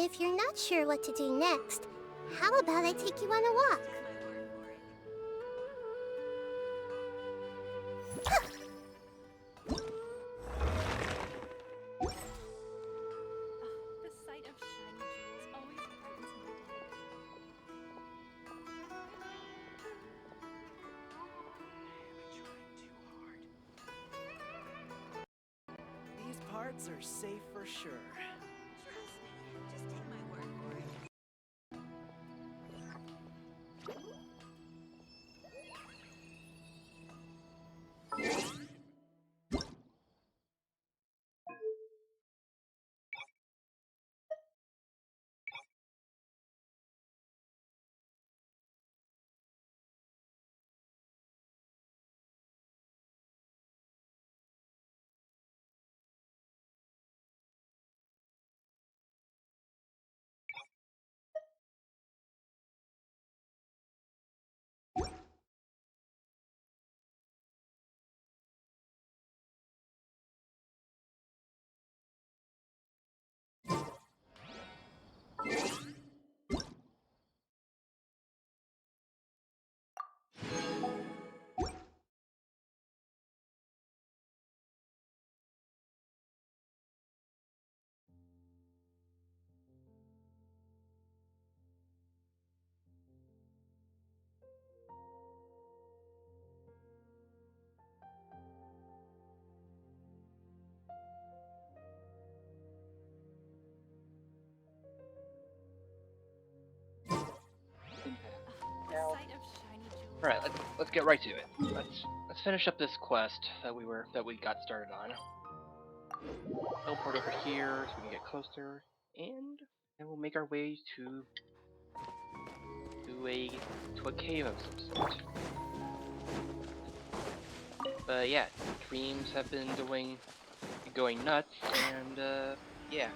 If you're not sure what to do next, how about I take you on a walk? The sight of shiny jewels always brightens my day. These parts are safe for sure. Trust me, just take my word for it. The sight of shiny jewels. All right, let's get right to it. Let's finish up this quest that we got started on. Teleport over here so we can get closer, and then we'll make our way to a cave of some sort. But yeah, dreams have been going nuts, and yeah,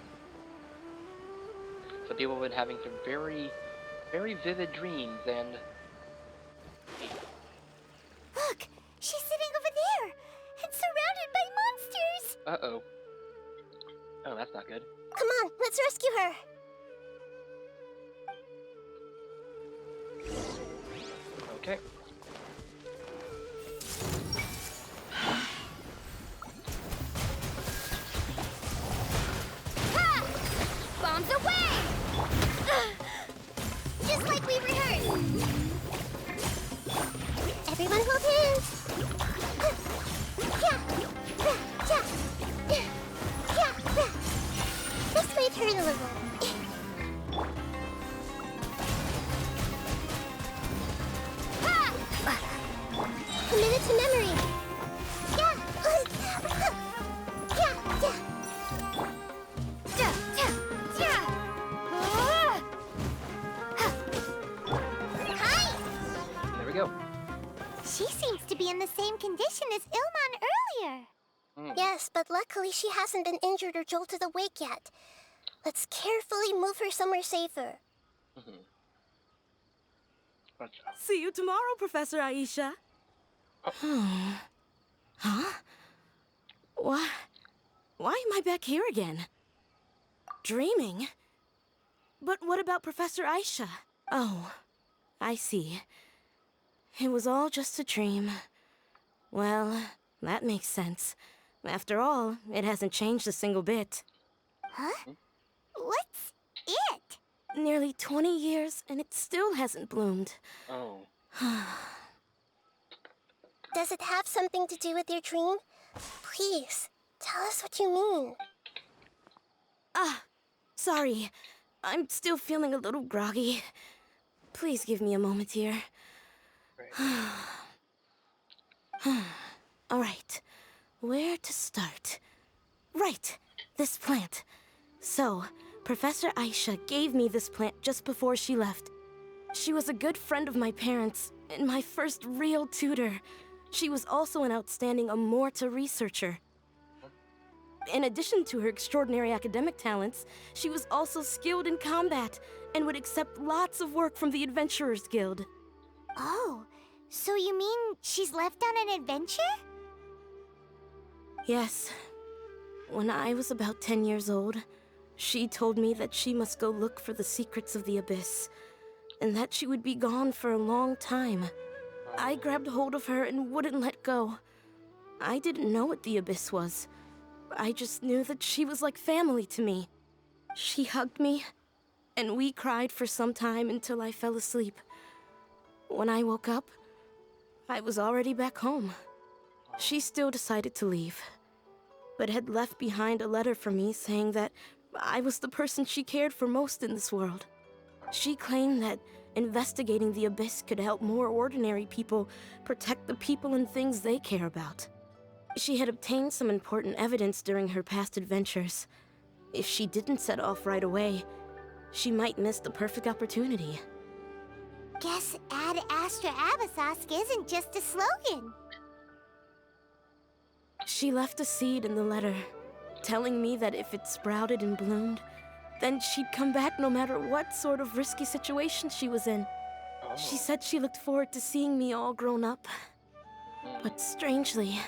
some people have been having some very vivid dreams, and Look! She's sitting over there! And surrounded by monsters! uh-oh. Oh, that's not good. Come on, let's rescue her! Okay. Ha! Bombs away! Just like we rehearsed! Everyone hold hands! This might hurt a little. Commit it to memory. There we go. She seems to be in the same condition as Ilman earlier. Yes, but luckily she hasn't been injured or jolted awake yet. Let's carefully move her somewhere safer. Gotcha. See you tomorrow, Professor Aisha. Huh? Why am I back here again? Dreaming? But what about Professor Aisha? Oh, I see. It was all just a dream. Well, that makes sense. After all, it hasn't changed a single bit. Huh? What's it? Nearly 20 years, and it still hasn't bloomed. Oh. Does it have something to do with your dream? Please, tell us what you mean. Sorry. I'm still feeling a little groggy. Please give me a moment here. All right. Where to start? Right. This plant. So, Professor Aisha gave me this plant just before she left. She was a good friend of my parents and my first real tutor. She was also an outstanding Amorta researcher. In addition to her extraordinary academic talents, she was also skilled in combat and would accept lots of work from the Adventurers Guild. Oh, so you mean she's left on an adventure? Yes. When I was about 10 years old, She told me that she must go look for the secrets of the abyss, and that she would be gone for a long time. I grabbed hold of her and wouldn't let go. I didn't know what the abyss was. I just knew that she was like family to me. She hugged me, and we cried for some time until I fell asleep. When I woke up, I was already back home. She still decided to leave, but had left behind a letter for me saying that I was the person she cared for most in this world. She claimed that investigating the abyss could help more ordinary people protect the people and things they care about. She had obtained some important evidence during her past adventures. If she didn't set off right away, she might miss the perfect opportunity. Guess Ad Astra Abyssosque isn't just a slogan. She left a seed in the letter, telling me that if it sprouted and bloomed, then she'd come back no matter what sort of risky situation she was in. She said she looked forward to seeing me all grown up. But strangely,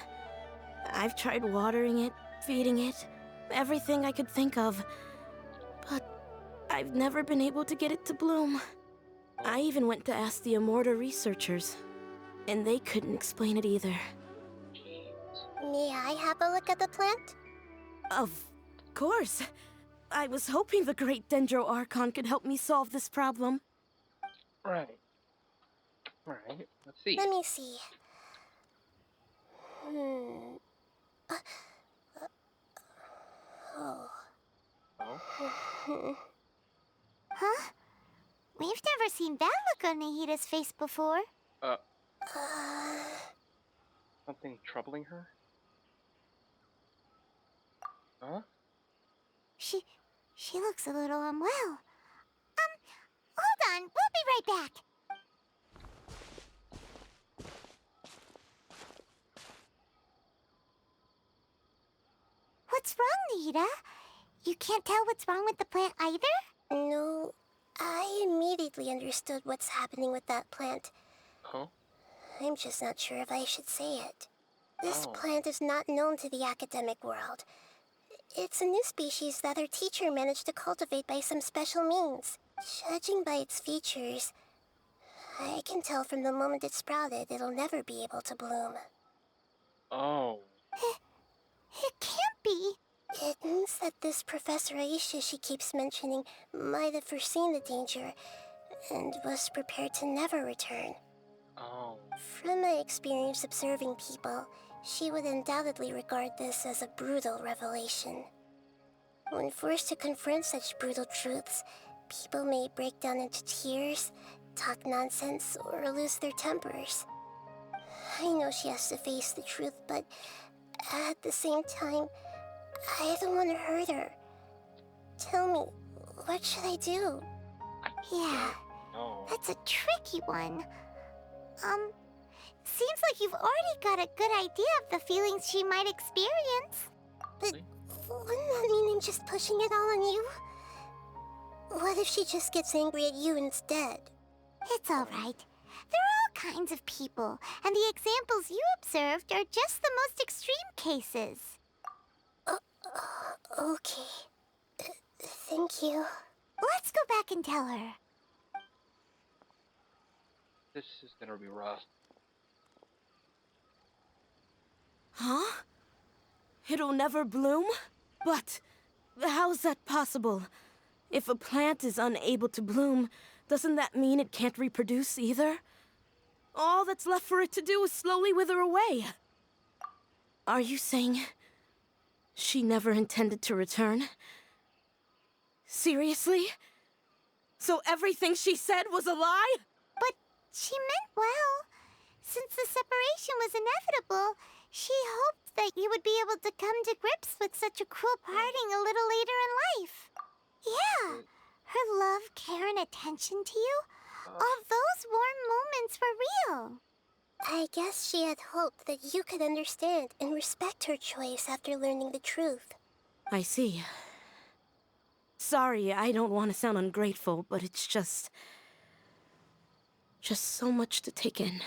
I've tried watering it, feeding it, everything I could think of. But I've never been able to get it to bloom. I even went to ask the Immorta researchers, and they couldn't explain it either. May I have a look at the plant? Of course. I was hoping the great Dendro Archon could help me solve this problem. Right. Alright, let's see. Let me see. Oh. Oh? Huh? We've never seen that look on Nahida's face before. Something troubling her? Huh? She looks a little unwell. Hold on, we'll be right back. What's wrong, Nahida? You can't tell what's wrong with the plant either? No, I immediately understood what's happening with that plant. Huh? I'm just not sure if I should say it. This plant is not known to the academic world. It's a new species that our teacher managed to cultivate by some special means. Judging by its features, I can tell from the moment it sprouted it'll never be able to bloom. Oh. It can't be. It means that this Professor Aisha she keeps mentioning might have foreseen the danger and was prepared to never return. Oh. From my experience observing people, she would undoubtedly regard this as a brutal revelation. When forced to confront such brutal truths, people may break down into tears, talk nonsense, or lose their tempers. I know she has to face the truth, but at the same time, I don't want to hurt her. Tell me, what should I do? Yeah, that's a tricky one. Seems like you've already got a good idea of the feelings she might experience. But wouldn't that mean I'm just pushing it all on you? What if she just gets angry at you instead? It's all right. There are all kinds of people, and the examples you observed are just the most extreme cases. Okay. Thank you. Let's go back and tell her. This is gonna be rough. Huh? It'll never bloom? But how's that possible? If a plant is unable to bloom, doesn't that mean it can't reproduce either? All that's left for it to do is slowly wither away. Are you saying she never intended to return? Seriously? So everything she said was a lie? But she meant well. Since the separation was inevitable, she hoped that you would be able to come to grips with such a cruel parting a little later in life. Yeah, her love, care, and attention to you, all those warm moments were real. I guess she had hoped that you could understand and respect her choice after learning the truth. I see. Sorry, I don't want to sound ungrateful, but it's just so much to take in.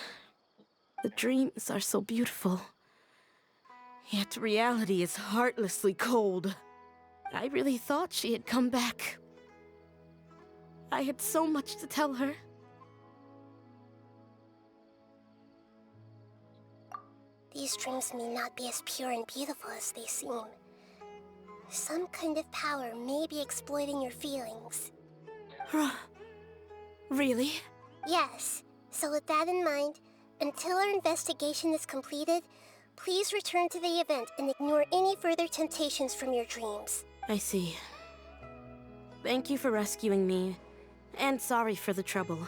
The dreams are so beautiful. Yet reality is heartlessly cold. I really thought she had come back. I had so much to tell her. These dreams may not be as pure and beautiful as they seem. Some kind of power may be exploiting your feelings. Really? Yes. So with that in mind, until our investigation is completed, please return to the event and ignore any further temptations from your dreams. I see. Thank you for rescuing me, and sorry for the trouble.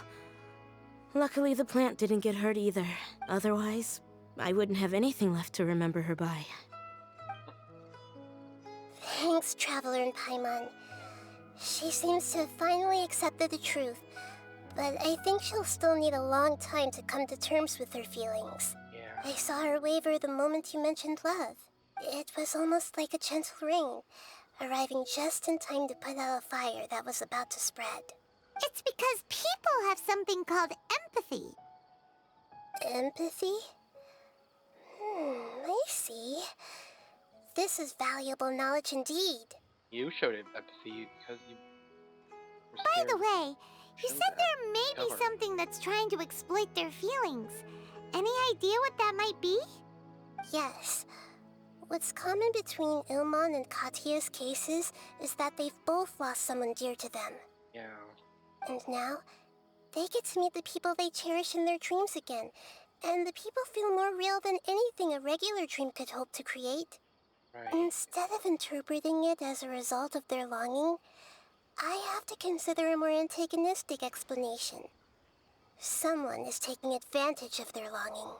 Luckily, the plant didn't get hurt either. Otherwise, I wouldn't have anything left to remember her by. Thanks, Traveler and Paimon. She seems to have finally accepted the truth, but I think she'll still need a long time to come to terms with her feelings. Yeah. I saw her waver the moment you mentioned love. It was almost like a gentle rain, arriving just in time to put out a fire that was about to spread. It's because people have something called empathy. Empathy? I see. This is valuable knowledge indeed. You showed it empathy because you were By scared. the way, you Show said that. there may Tell be her. something that's trying to exploit their feelings. Any idea what that might be? Yes. What's common between Ilmon and Katya's cases is that they've both lost someone dear to them. Yeah. And now, they get to meet the people they cherish in their dreams again. And the people feel more real than anything a regular dream could hope to create. Right. Instead of interpreting it as a result of their longing, I have to consider a more antagonistic explanation. Someone is taking advantage of their longing.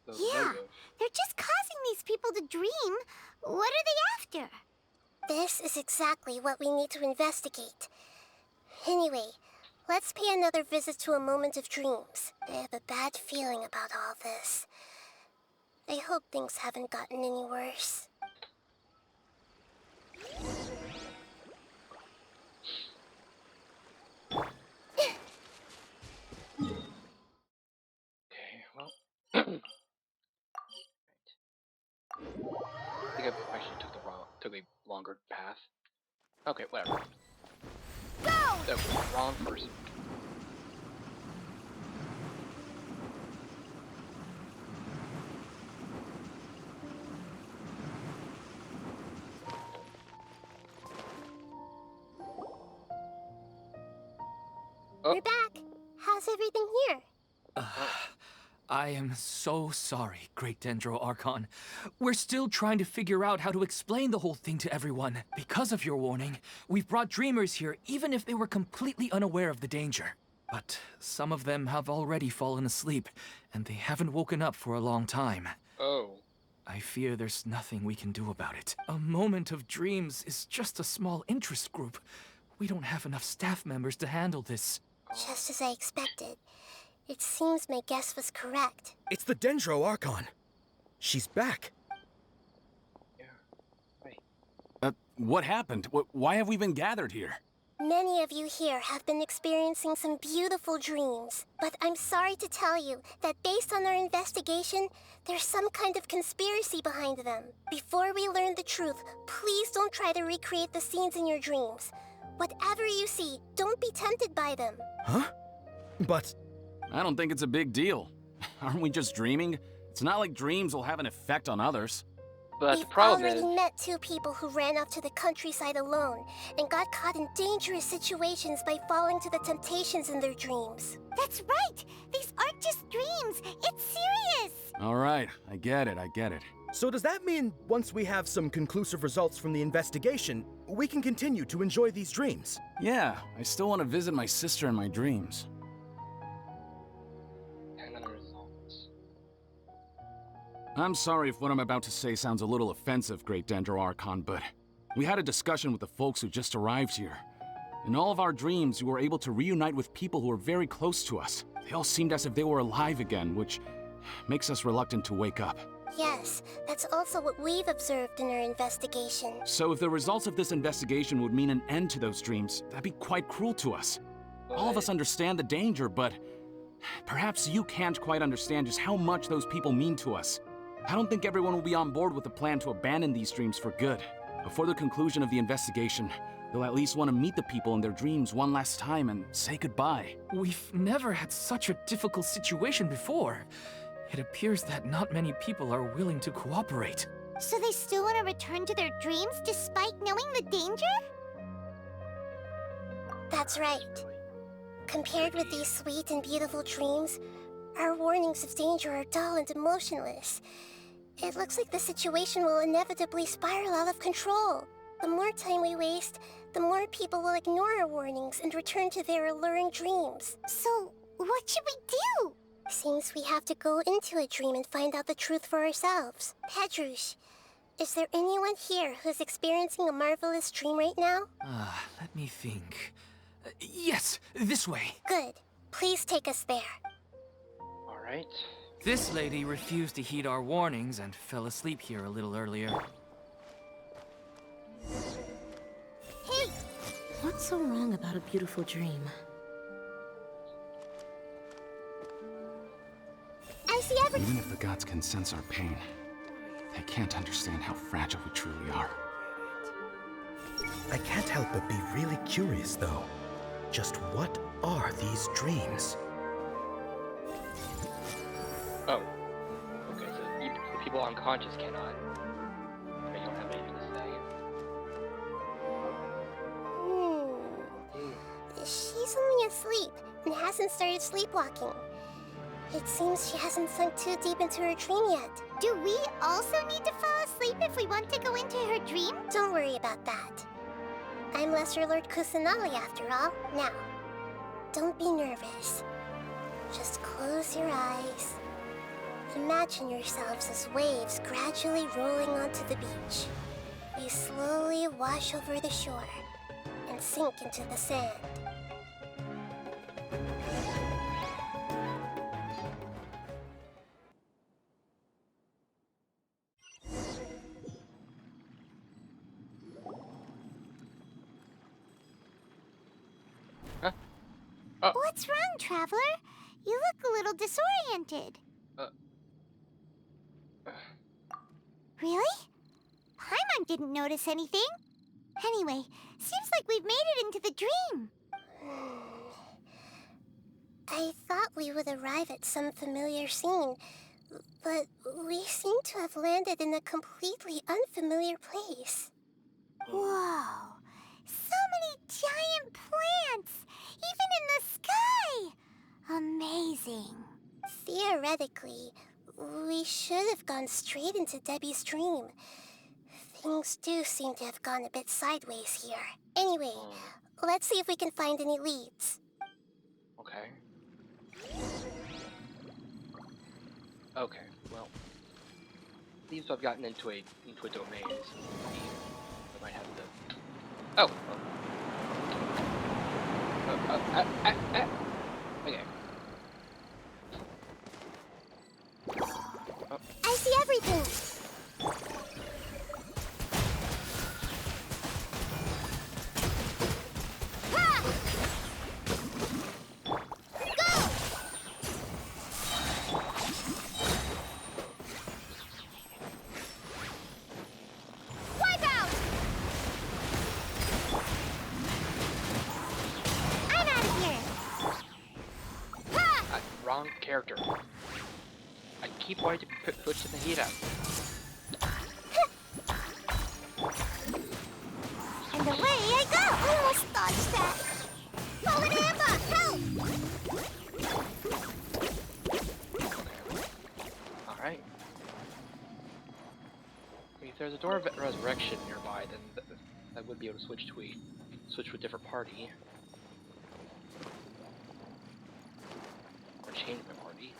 The Yeah, motive. they're just causing these people to dream. What are they after? This is exactly what we need to investigate. Anyway, let's pay another visit to a moment of dreams. I have a bad feeling about all this. I hope things haven't gotten any worse. Okay, well. Right. I think I actually took a longer path. Okay, whatever. Go! That was wrong person. Oh. We're back. How's everything here? I am so sorry, Great Dendro Archon. We're still trying to figure out how to explain the whole thing to everyone. Because of your warning, we've brought dreamers here even if they were completely unaware of the danger. But some of them have already fallen asleep, and they haven't woken up for a long time. Oh. I fear there's nothing we can do about it. A moment of dreams is just a small interest group. We don't have enough staff members to handle this. Just as I expected. It seems my guess was correct. It's the Dendro Archon. She's back. Yeah. Right. What happened? Why have we been gathered here? Many of you here have been experiencing some beautiful dreams, but I'm sorry to tell you that based on our investigation, there's some kind of conspiracy behind them. Before we learn the truth, please don't try to recreate the scenes in your dreams. Whatever you see, don't be tempted by them. Huh? But I don't think it's a big deal. Aren't we just dreaming? It's not like dreams will have an effect on others. But the We've problem already is, met two people who ran off to the countryside alone and got caught in dangerous situations by falling to the temptations in their dreams. That's right! These aren't just dreams! It's serious! All right, I get it. so does that mean once we have some conclusive results from the investigation, we can continue to enjoy these dreams? Yeah, I still want to visit my sister in my dreams. and then the results. I'm sorry if what I'm about to say sounds a little offensive, Great Dendro Archon, but we had a discussion with the folks who just arrived here. In all of our dreams, we were able to reunite with people who were very close to us. They all seemed as if they were alive again, which makes us reluctant to wake up. Yes, that's also what we've observed in our investigation. So if the results of this investigation would mean an end to those dreams, that'd be quite cruel to us. All of us understand the danger, but perhaps you can't quite understand just how much those people mean to us. I don't think everyone will be on board with the plan to abandon these dreams for good. Before the conclusion of the investigation, they'll at least want to meet the people in their dreams one last time and say goodbye. We've never had such a difficult situation before. It appears that not many people are willing to cooperate. So they still want to return to their dreams despite knowing the danger? That's right. Compared with these sweet and beautiful dreams, our warnings of danger are dull and emotionless. It looks like the situation will inevitably spiral out of control. The more time we waste, the more people will ignore our warnings and return to their alluring dreams. So, what should we do? Seems we have to go into a dream and find out the truth for ourselves. Pedrush, is there anyone here who's experiencing a marvelous dream right now? Let me think. Yes, this way. Good. Please take us there. Alright. This lady refused to heed our warnings and fell asleep here a little earlier. Hey! What's so wrong about a beautiful dream? I see everything. Even if the gods can sense our pain, they can't understand how fragile we truly are. I can't help but be really curious, though. Just what are these dreams? Oh. Okay, so the people unconscious cannot. They don't have anything to say. She's only asleep and hasn't started sleepwalking. It seems she hasn't sunk too deep into her dream yet. Do we also need to fall asleep if we want to go into her dream? Don't worry about that. I'm Lesser Lord Kusanali after all. Now, don't be nervous. Just close your eyes. Imagine yourselves as waves gradually rolling onto the beach. You slowly wash over the shore and sink into the sand. What's wrong, Traveler? You look a little disoriented. Really? Paimon didn't notice anything. Anyway, seems like we've made it into the dream. I thought we would arrive at some familiar scene, but we seem to have landed in a completely unfamiliar place. Whoa! So many giant plants! Even in the sky! Amazing. Theoretically, we should have gone straight into Debbie's dream. Things do seem to have gone a bit sideways here. Anyway, let's see if we can find any leads. Okay. Okay, well. Seems to have gotten into a domain. So I might have to. Oh! Okay. I see everything! Ha! Go! Wipe out! I'm out of here! Ha! Wrong character. I keep wanting to push to Nahida. And away I go! Almost dodged that! Fallen Amber, help! Alright. If there's a door of resurrection nearby, then I would be able to switch to a different party. Or change my party.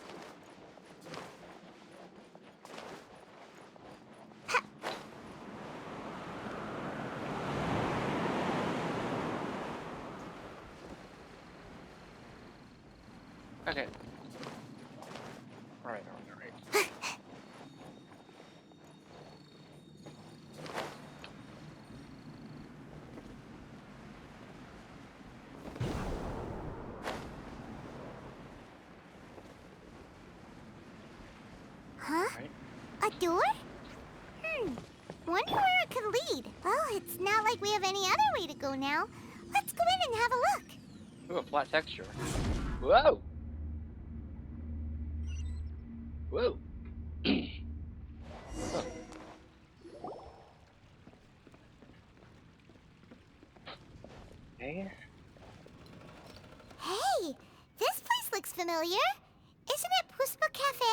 Okay. Alright. Huh? Right. A door? Wonder where it could can lead. Well, it's not like we have any other way to go now. Let's go in and have a look. Ooh, a flat texture. Whoa! Whoa! Huh. Okay. Hey, this place looks familiar. Isn't it Puspa Cafe?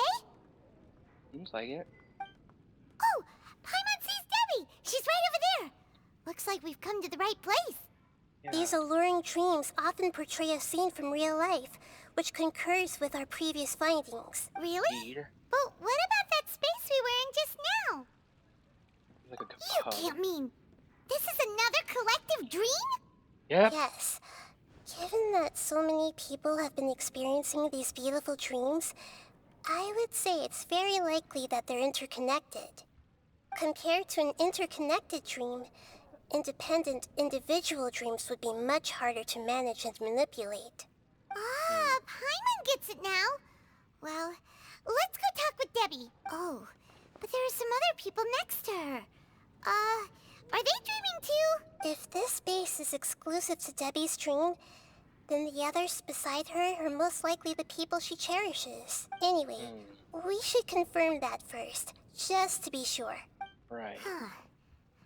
Seems like it. Oh, Paimon sees Debbie. She's right over there. Looks like we've come to the right place. Yeah. These alluring dreams often portray a scene from real life, which concurs with our previous findings. Really? Indeed. But what about that space we were in just now? Like a You pub. can't mean this is another collective dream? Yep. Yes. Given that so many people have been experiencing these beautiful dreams, I would say it's very likely that they're interconnected. Compared to an interconnected dream, independent individual dreams would be much harder to manage and manipulate. Ah, Paimon gets it now. Well, let's go talk with Debbie. Oh, but there are some other people next to her. Are they dreaming too? If this space is exclusive to Debbie's dream, then the others beside her are most likely the people she cherishes. Anyway, we should confirm that first, just to be sure. Right. Huh.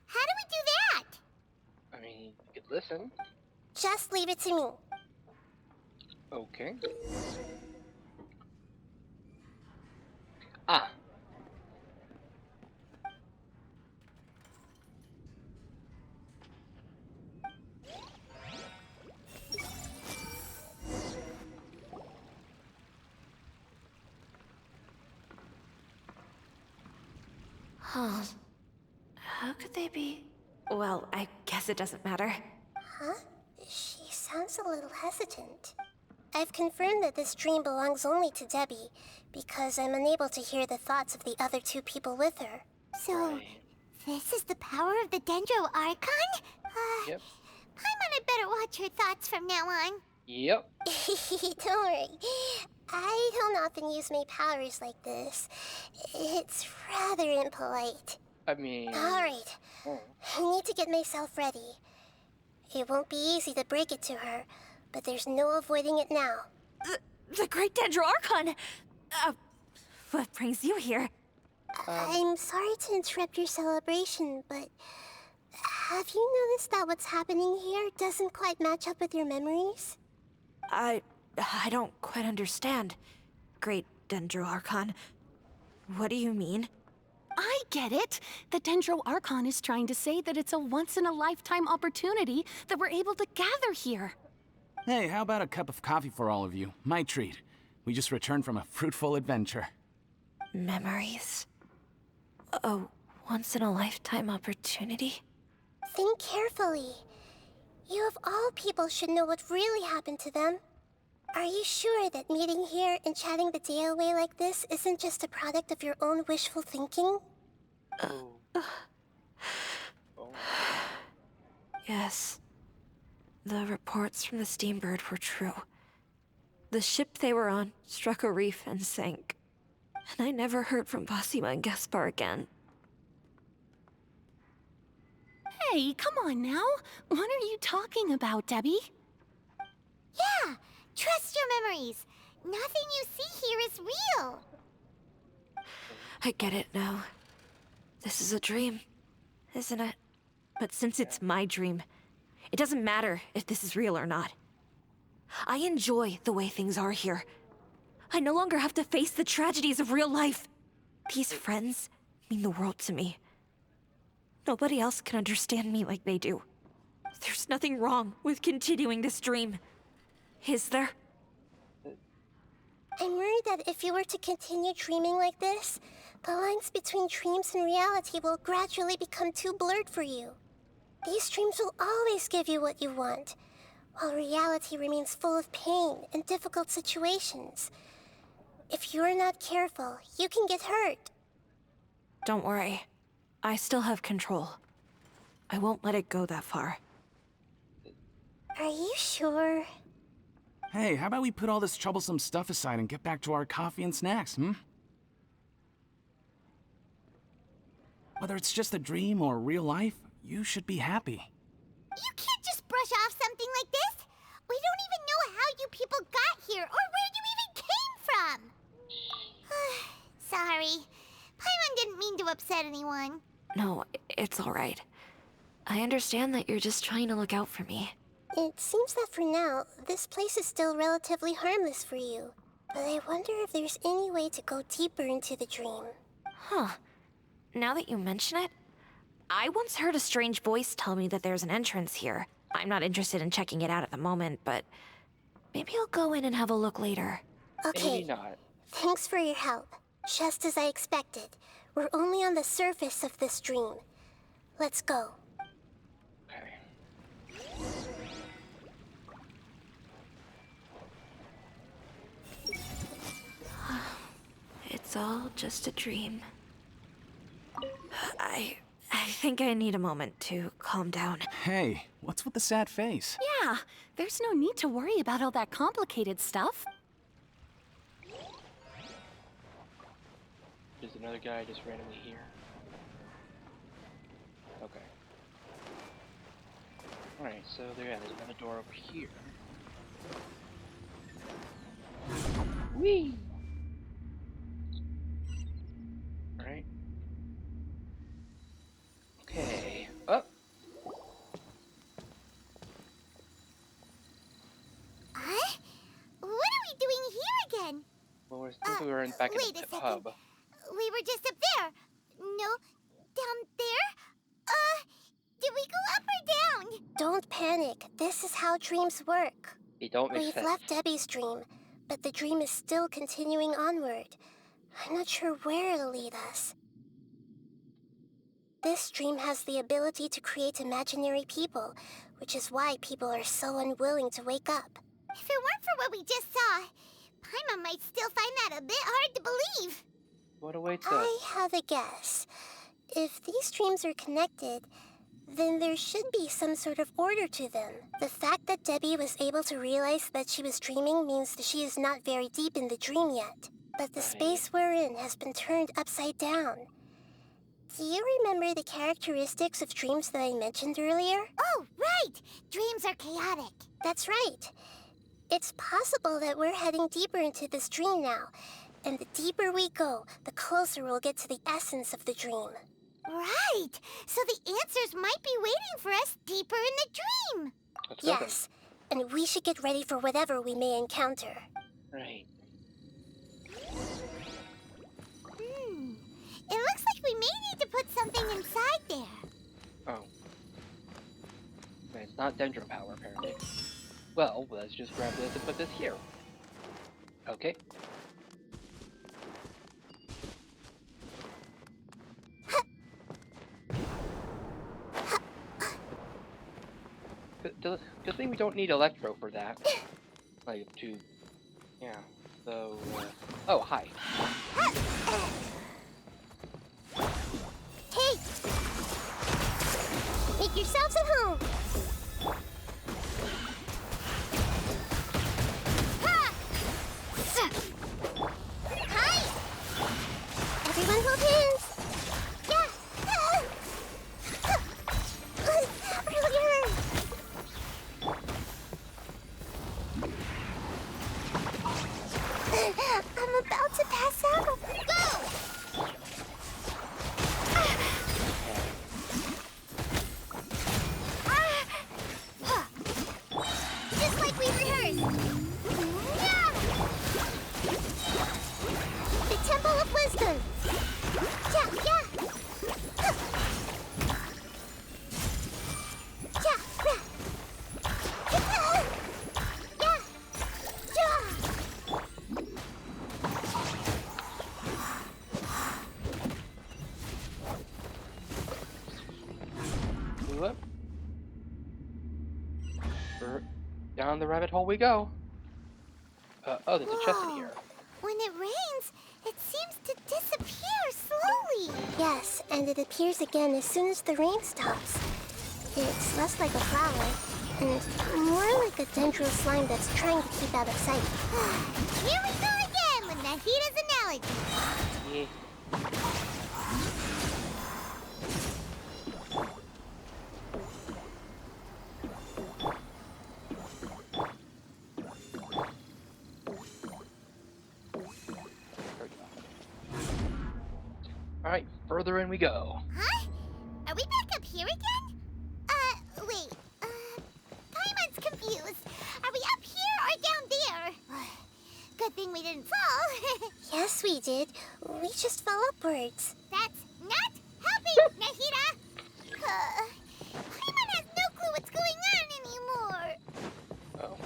How do we do that? I mean, you could listen. Just leave it to me. Okay. Ah. Huh. How could they be? Well, I guess it doesn't matter. Huh? She sounds a little hesitant. I've confirmed that this dream belongs only to Debbie, because I'm unable to hear the thoughts of the other two people with her. So, Right. this is the power of the Dendro Archon? Yep. Paimon had better watch her thoughts from now on. Yep. Don't worry. I don't often use my powers like this. It's rather impolite. I mean. Alright, I need to get myself ready. It won't be easy to break it to her, but there's no avoiding it now. The Great Dendro Archon! What brings you here? I'm sorry to interrupt your celebration, but have you noticed that what's happening here doesn't quite match up with your memories? I don't quite understand. Great Dendro Archon. What do you mean? I get it. The Dendro Archon is trying to say that it's a once-in-a-lifetime opportunity that we're able to gather here. Hey, how about a cup of coffee for all of you? My treat. We just returned from a fruitful adventure. Memories. A once-in-a-lifetime opportunity? Think carefully. You of all people should know what really happened to them. Are you sure that meeting here and chatting the day away like this isn't just a product of your own wishful thinking? Yes. The reports from the Steambird were true. The ship they were on struck a reef and sank. And I never heard from Basima and Gaspar again. Hey, come on now. What are you talking about, Debbie? Yeah, trust your memories. Nothing you see here is real. I get it now. This is a dream, isn't it? But since it's my dream, it doesn't matter if this is real or not. I enjoy the way things are here. I no longer have to face the tragedies of real life. These friends mean the world to me. Nobody else can understand me like they do. There's nothing wrong with continuing this dream. Is there? I'm worried that if you were to continue dreaming like this, the lines between dreams and reality will gradually become too blurred for you. These dreams will always give you what you want, while reality remains full of pain and difficult situations. If you're not careful, you can get hurt. Don't worry. I still have control. I won't let it go that far. Are you sure? Hey, how about we put all this troublesome stuff aside and get back to our coffee and snacks, hmm? Whether it's just a dream or real life, you should be happy. You can't just brush off something like this. We don't even know how you people got here or where you even came from. Sorry. Paimon didn't mean to upset anyone. No, it's all right. I understand that you're just trying to look out for me. It seems that for now, this place is still relatively harmless for you. But I wonder if there's any way to go deeper into the dream. Huh. Now that you mention it, I once heard a strange voice tell me that there's an entrance here. I'm not interested in checking it out at the moment, but maybe I'll go in and have a look later. Okay, Maybe not. thanks for your help. Just as I expected, we're only on the surface of this dream. Let's go. Okay. It's all just a dream. I think I need a moment to calm down. Hey, what's with the sad face? Yeah, there's no need to worry about all that complicated stuff. There's another guy just randomly here. Okay. Alright, so there's another door over here. Whee! Alright. Okay. Oh! Huh? What are we doing here again? Well, we were back in wait the a second. hub. We were just up there. No, down there? Did we go up or down? Don't panic. This is how dreams work. They don't make We've sense. left Debbie's dream, but the dream is still continuing onward. I'm not sure where it'll lead us. This dream has the ability to create imaginary people, which is why people are so unwilling to wake up. If it weren't for what we just saw, Paimon might still find that a bit hard to believe. What awaits us? I have a guess. If these dreams are connected, then there should be some sort of order to them. The fact that Debbie was able to realize that she was dreaming means that she is not very deep in the dream yet. But the space we're in has been turned upside down. Do you remember the characteristics of dreams that I mentioned earlier? Oh, right! Dreams are chaotic. That's right. It's possible that we're heading deeper into this dream now. And the deeper we go, the closer we'll get to the essence of the dream. Right! So the answers might be waiting for us deeper in the dream. Let's go then. Yes, and we should get ready for whatever we may encounter. Right. It looks like we may need to put something inside there. Oh. Okay, it's not Dendro power, apparently. Well, let's just grab this and put this here. Okay. Good thing we don't need Electro for that. Like, to... Yeah, so... Oh, hi. Hey! Make yourselves at home! Hi! Everyone hold hands! Yeah! I'm about to pass out. Go! Just like we rehearsed. Yeah! The Temple of Wisdom. Yeah, yeah. Yeah, yeah. Yeah, yeah. Whoop. Down the rabbit hole we go. Oh, there's a chest in here. When it rains, it seems to disappear slowly. Yes, and it appears again as soon as the rain stops. It's less like a flower, and more like a dendro slime that's trying to keep out of sight. Here we go again with Nahida's analogy. Yeah. further in we go. Huh? Are we back up here again? Wait. Paimon's confused. Are we up here or down there? Good thing we didn't fall. Yes, we did. We just fell upwards. That's not helping, Nahida! Paimon has no clue what's going on anymore. Oh.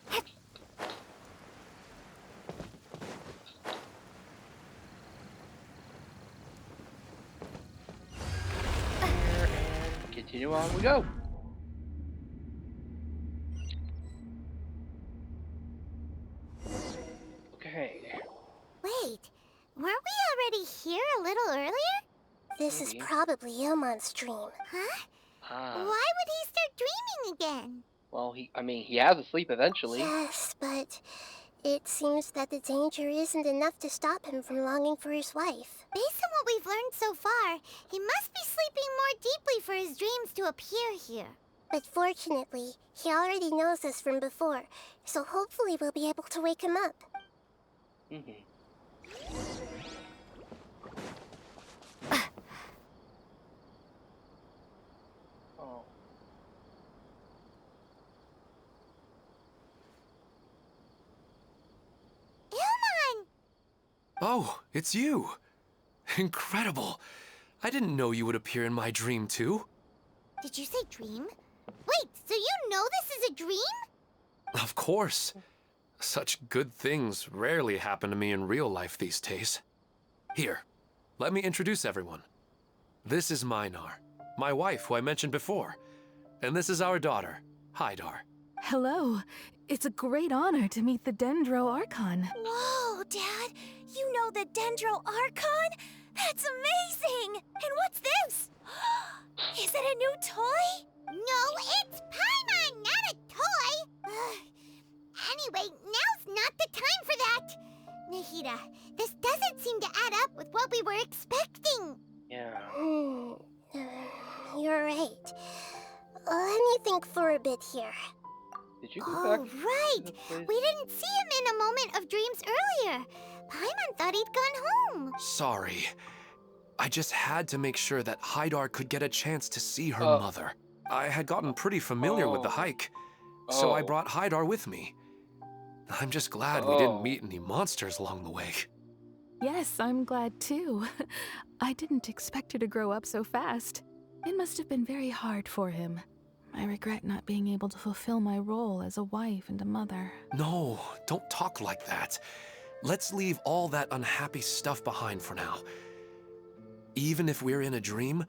Huh. Continue on we go. Okay. Wait, weren't we already here a little earlier? This is Maybe. probably Ilmon's dream. Huh? Ah. Why would he start dreaming again? Well, he has to sleep eventually. Yes, but it seems that the danger isn't enough to stop him from longing for his wife. Based on what we've learned so far, he must be sleeping more deeply for his dreams to appear here. But fortunately, he already knows us from before, so hopefully we'll be able to wake him up. Oh. Ilmon! Oh, it's you. Incredible. I didn't know you would appear in my dream, too. Did you say dream? Wait, so you know this is a dream? Of course. Such good things rarely happen to me in real life these days. Here, let me introduce everyone. This is Minar, my wife who I mentioned before. And this is our daughter, Hydar. Hello. It's a great honor to meet the Dendro Archon. Whoa, Dad! You know the Dendro Archon? That's amazing! And what's this? Is it a new toy? No, it's Paimon, not a toy! Anyway, now's not the time for that! Nahida, this doesn't seem to add up with what we were expecting. Yeah. You're right. Let me think for a bit here. Did you go Oh, back? to right! the place? We didn't see him in a moment of dreams earlier. Paimon thought he'd gone home. Sorry. I just had to make sure that Hydar could get a chance to see her mother. I had gotten pretty familiar with the hike, so I brought Hydar with me. I'm just glad we didn't meet any monsters along the way. Yes, I'm glad too. I didn't expect her to grow up so fast. It must have been very hard for him. I regret not being able to fulfill my role as a wife and a mother. No, don't talk like that. Let's leave all that unhappy stuff behind for now. Even if we're in a dream,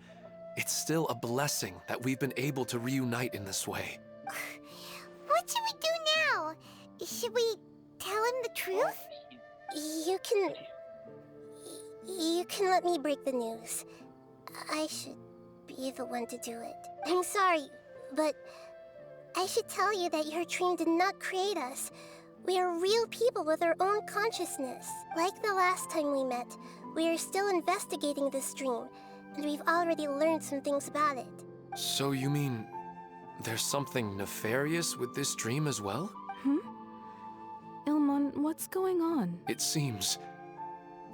it's still a blessing that we've been able to reunite in this way. What should we do now? Should we tell him the truth? You can let me break the news. I should be the one to do it. I'm sorry, but I should tell you that your dream did not create us. We are real people with our own consciousness. Like the last time we met, we are still investigating this dream, and we've already learned some things about it. So you mean there's something nefarious with this dream as well? Ilmon, what's going on? It seems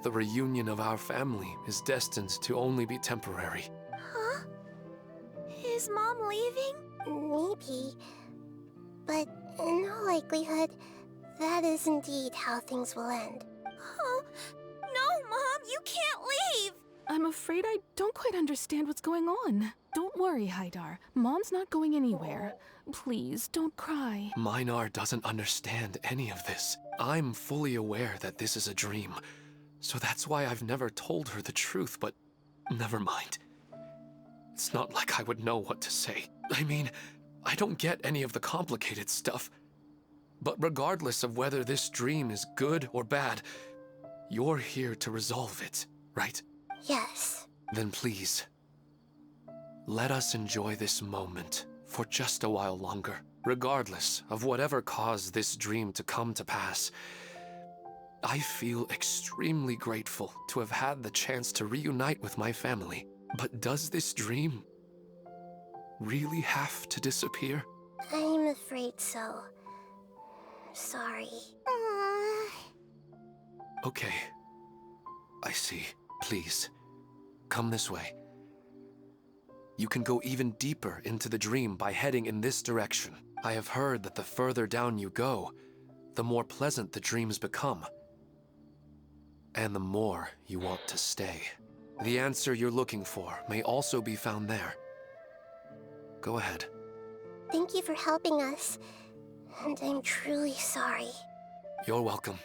the reunion of our family is destined to only be temporary. Huh? Is Mom leaving? Maybe, but in all likelihood, that is indeed how things will end. Oh, no, Mom, you can't leave! I'm afraid I don't quite understand what's going on. Don't worry, Hydar. Mom's not going anywhere. Please, don't cry. Minar doesn't understand any of this. I'm fully aware that this is a dream, so that's why I've never told her the truth, but never mind. It's not like I would know what to say. I mean, I don't get any of the complicated stuff. But regardless of whether this dream is good or bad, you're here to resolve it, right? Yes. Then please, let us enjoy this moment for just a while longer. Regardless of whatever caused this dream to come to pass, I feel extremely grateful to have had the chance to reunite with my family. But does this dream really have to disappear? I'm afraid so. Sorry. Okay. I see. Please, come this way. You can go even deeper into the dream by heading in this direction. I have heard that the further down you go, the more pleasant the dreams become. And the more you want to stay. The answer you're looking for may also be found there. Go ahead. Thank you for helping us. And I'm truly sorry. You're welcome.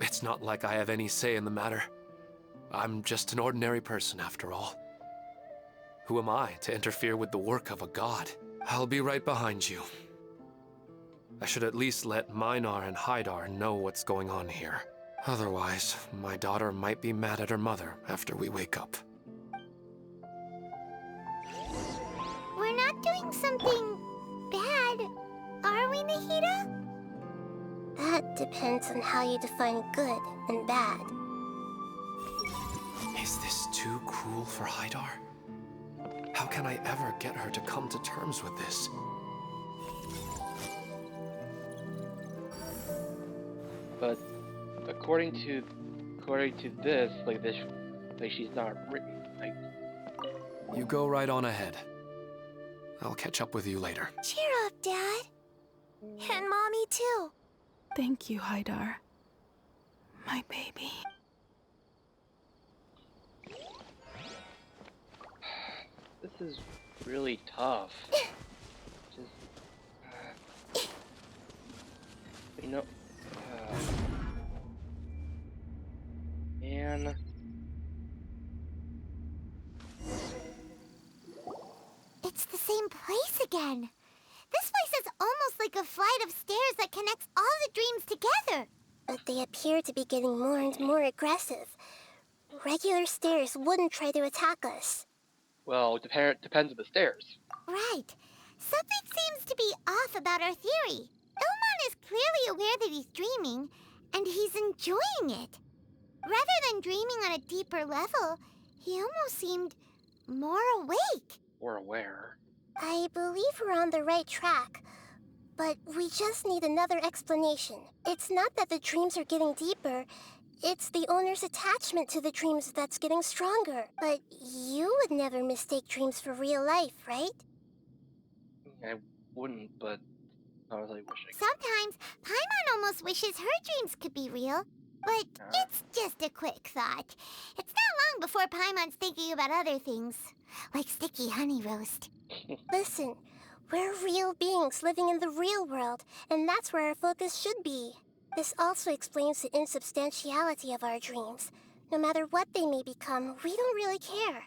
It's not like I have any say in the matter. I'm just an ordinary person after all. Who am I to interfere with the work of a god? I'll be right behind you. I should at least let Minar and Haidar know what's going on here. Otherwise, my daughter might be mad at her mother after we wake up. We're not doing something bad, are we, Nahida? That depends on how you define good and bad. Is this too cruel for Haidar? How can I ever get her to come to terms with this? But according to this, she's not like. You go right on ahead. I'll catch up with you later. Cheer up, Dad. And Mommy, too. Thank you, Haidar. My baby. This is really tough. Just, you know, man. It's the same place again. This place is almost like a flight of stairs that connects all the dreams together. But they appear to be getting more and more aggressive. Regular stairs wouldn't try to attack us. Well, it depends on the stairs. Right. Something seems to be off about our theory. Ilman is clearly aware that he's dreaming, and he's enjoying it. Rather than dreaming on a deeper level, he almost seemed more awake. Or aware. I believe we're on the right track, but we just need another explanation. It's not that the dreams are getting deeper, it's the owner's attachment to the dreams that's getting stronger. But you would never mistake dreams for real life, right? I wouldn't, but I really wish I could. Sometimes, Paimon almost wishes her dreams could be real. But it's just a quick thought. It's not long before Paimon's thinking about other things, like sticky honey roast. Listen, we're real beings living in the real world, and that's where our focus should be. This also explains the insubstantiality of our dreams. No matter what they may become, we don't really care.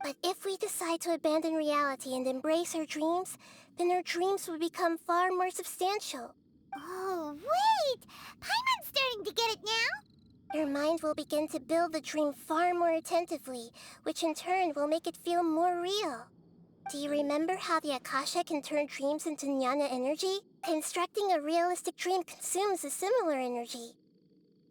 But if we decide to abandon reality and embrace our dreams, then our dreams will become far more substantial. Oh, wait! Paimon's starting to get it now? Your mind will begin to build the dream far more attentively, which in turn will make it feel more real. Do you remember how the Akasha can turn dreams into jnana energy? Constructing a realistic dream consumes a similar energy.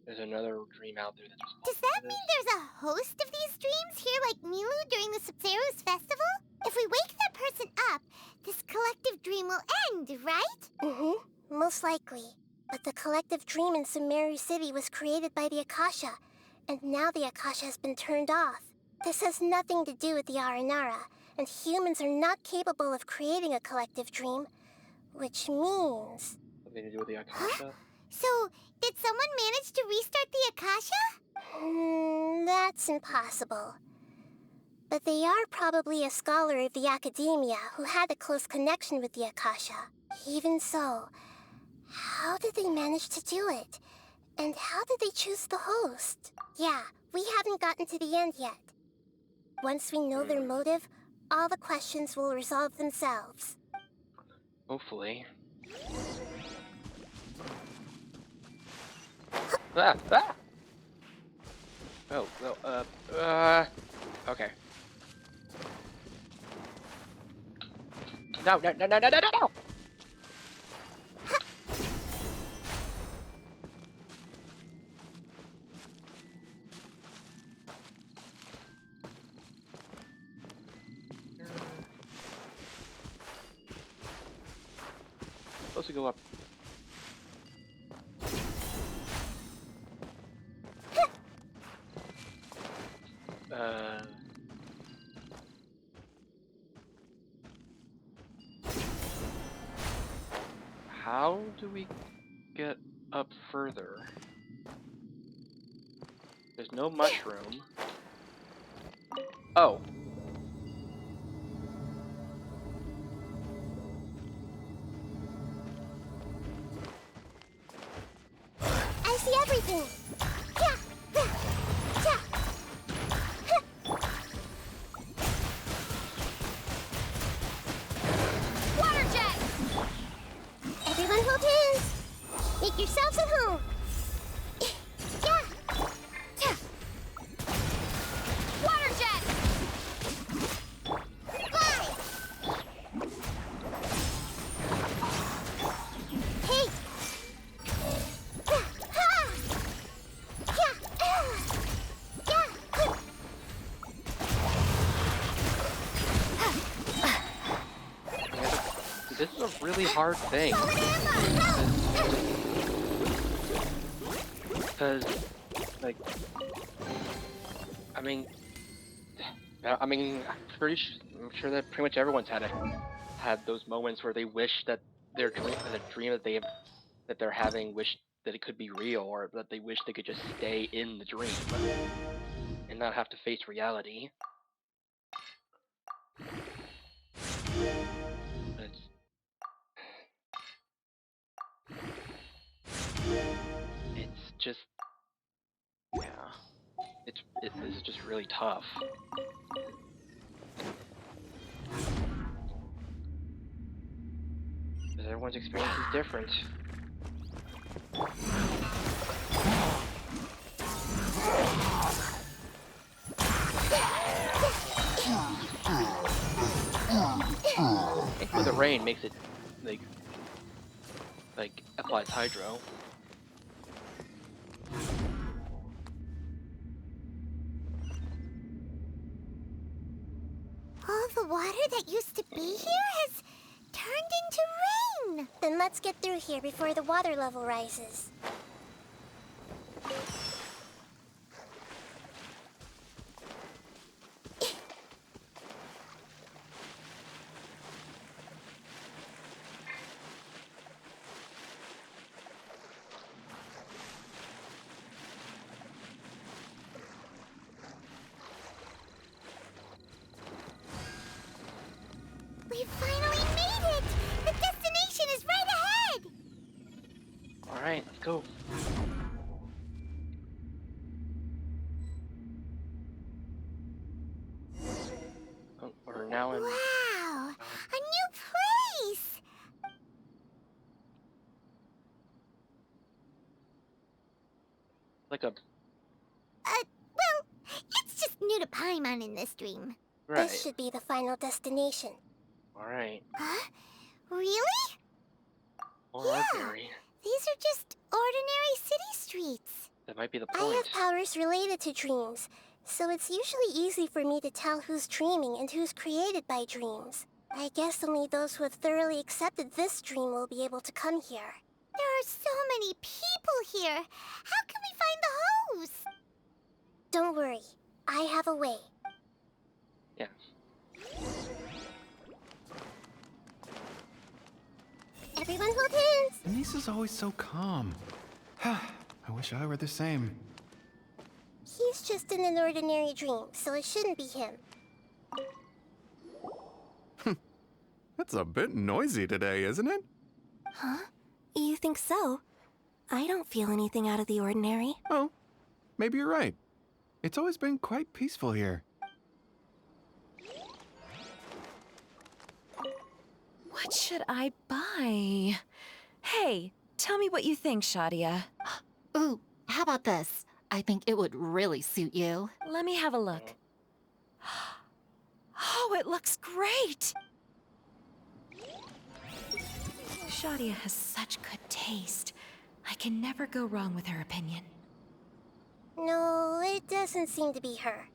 There's another dream out there that's Does that mean there's a host of these dreams here like Milu during the Subzero's festival? If we wake that person up, this collective dream will end, right? Mm-hmm. Most likely. But the collective dream in Sumeru City was created by the Akasha, and now the Akasha has been turned off. This has nothing to do with the Aranara, and humans are not capable of creating a collective dream, which means... something to do with the Akasha? So, did someone manage to restart the Akasha? That's impossible. But they are probably a scholar of the Academia who had a close connection with the Akasha. Even so, how did they manage to do it? And how did they choose the host? Yeah, we haven't gotten to the end yet. Once we know their motive, all the questions will resolve themselves. Hopefully. Ah! Ah! Oh, no, okay. No, no, no, no, no, no, no! supposed to go up. How do we get up further? There's no mushroom. Oh. I see everything. Water jet! Everyone hold hands. Make yourselves at home. Water jet! Fly. Hey. This is a really hard thing. Because, like, I'm sure that pretty much everyone's had those moments where they wish that their dream that they're having, wish that it could be real, or that they wish they could just stay in the dream and not have to face reality. It's just, yeah, this is just really tough. Because everyone's experience is different. I think with the rain makes it like applies hydro. All the water that used to be here has turned into rain. Then let's get through here before the water level rises. We finally made it! The destination is right ahead! Alright, let's go. Oh, we're now in... Wow! A new place! like a... Well, it's just new to Paimon in this dream. Right. This should be the final destination. Alright. Huh? Really? Ordinary. These are just ordinary city streets. That might be the I point. have powers related to dreams, so it's usually easy for me to tell who's dreaming and who's created by dreams. I guess only those who have thoroughly accepted this dream will be able to come here. There are so many people here. How can we find the host? Don't worry, I have a way. Yeah. Everyone hold hands! Nisa's always so calm. I wish I were the same. He's just in an ordinary dream, so it shouldn't be him. It's a bit noisy today, isn't it? Huh? You think so? I don't feel anything out of the ordinary. Oh, maybe you're right. It's always been quite peaceful here. What should I buy? Hey, tell me what you think, Shadia. Ooh, how about this? I think it would really suit you. Let me have a look. Oh, it looks great! Shadia has such good taste. I can never go wrong with her opinion. No, it doesn't seem to be her.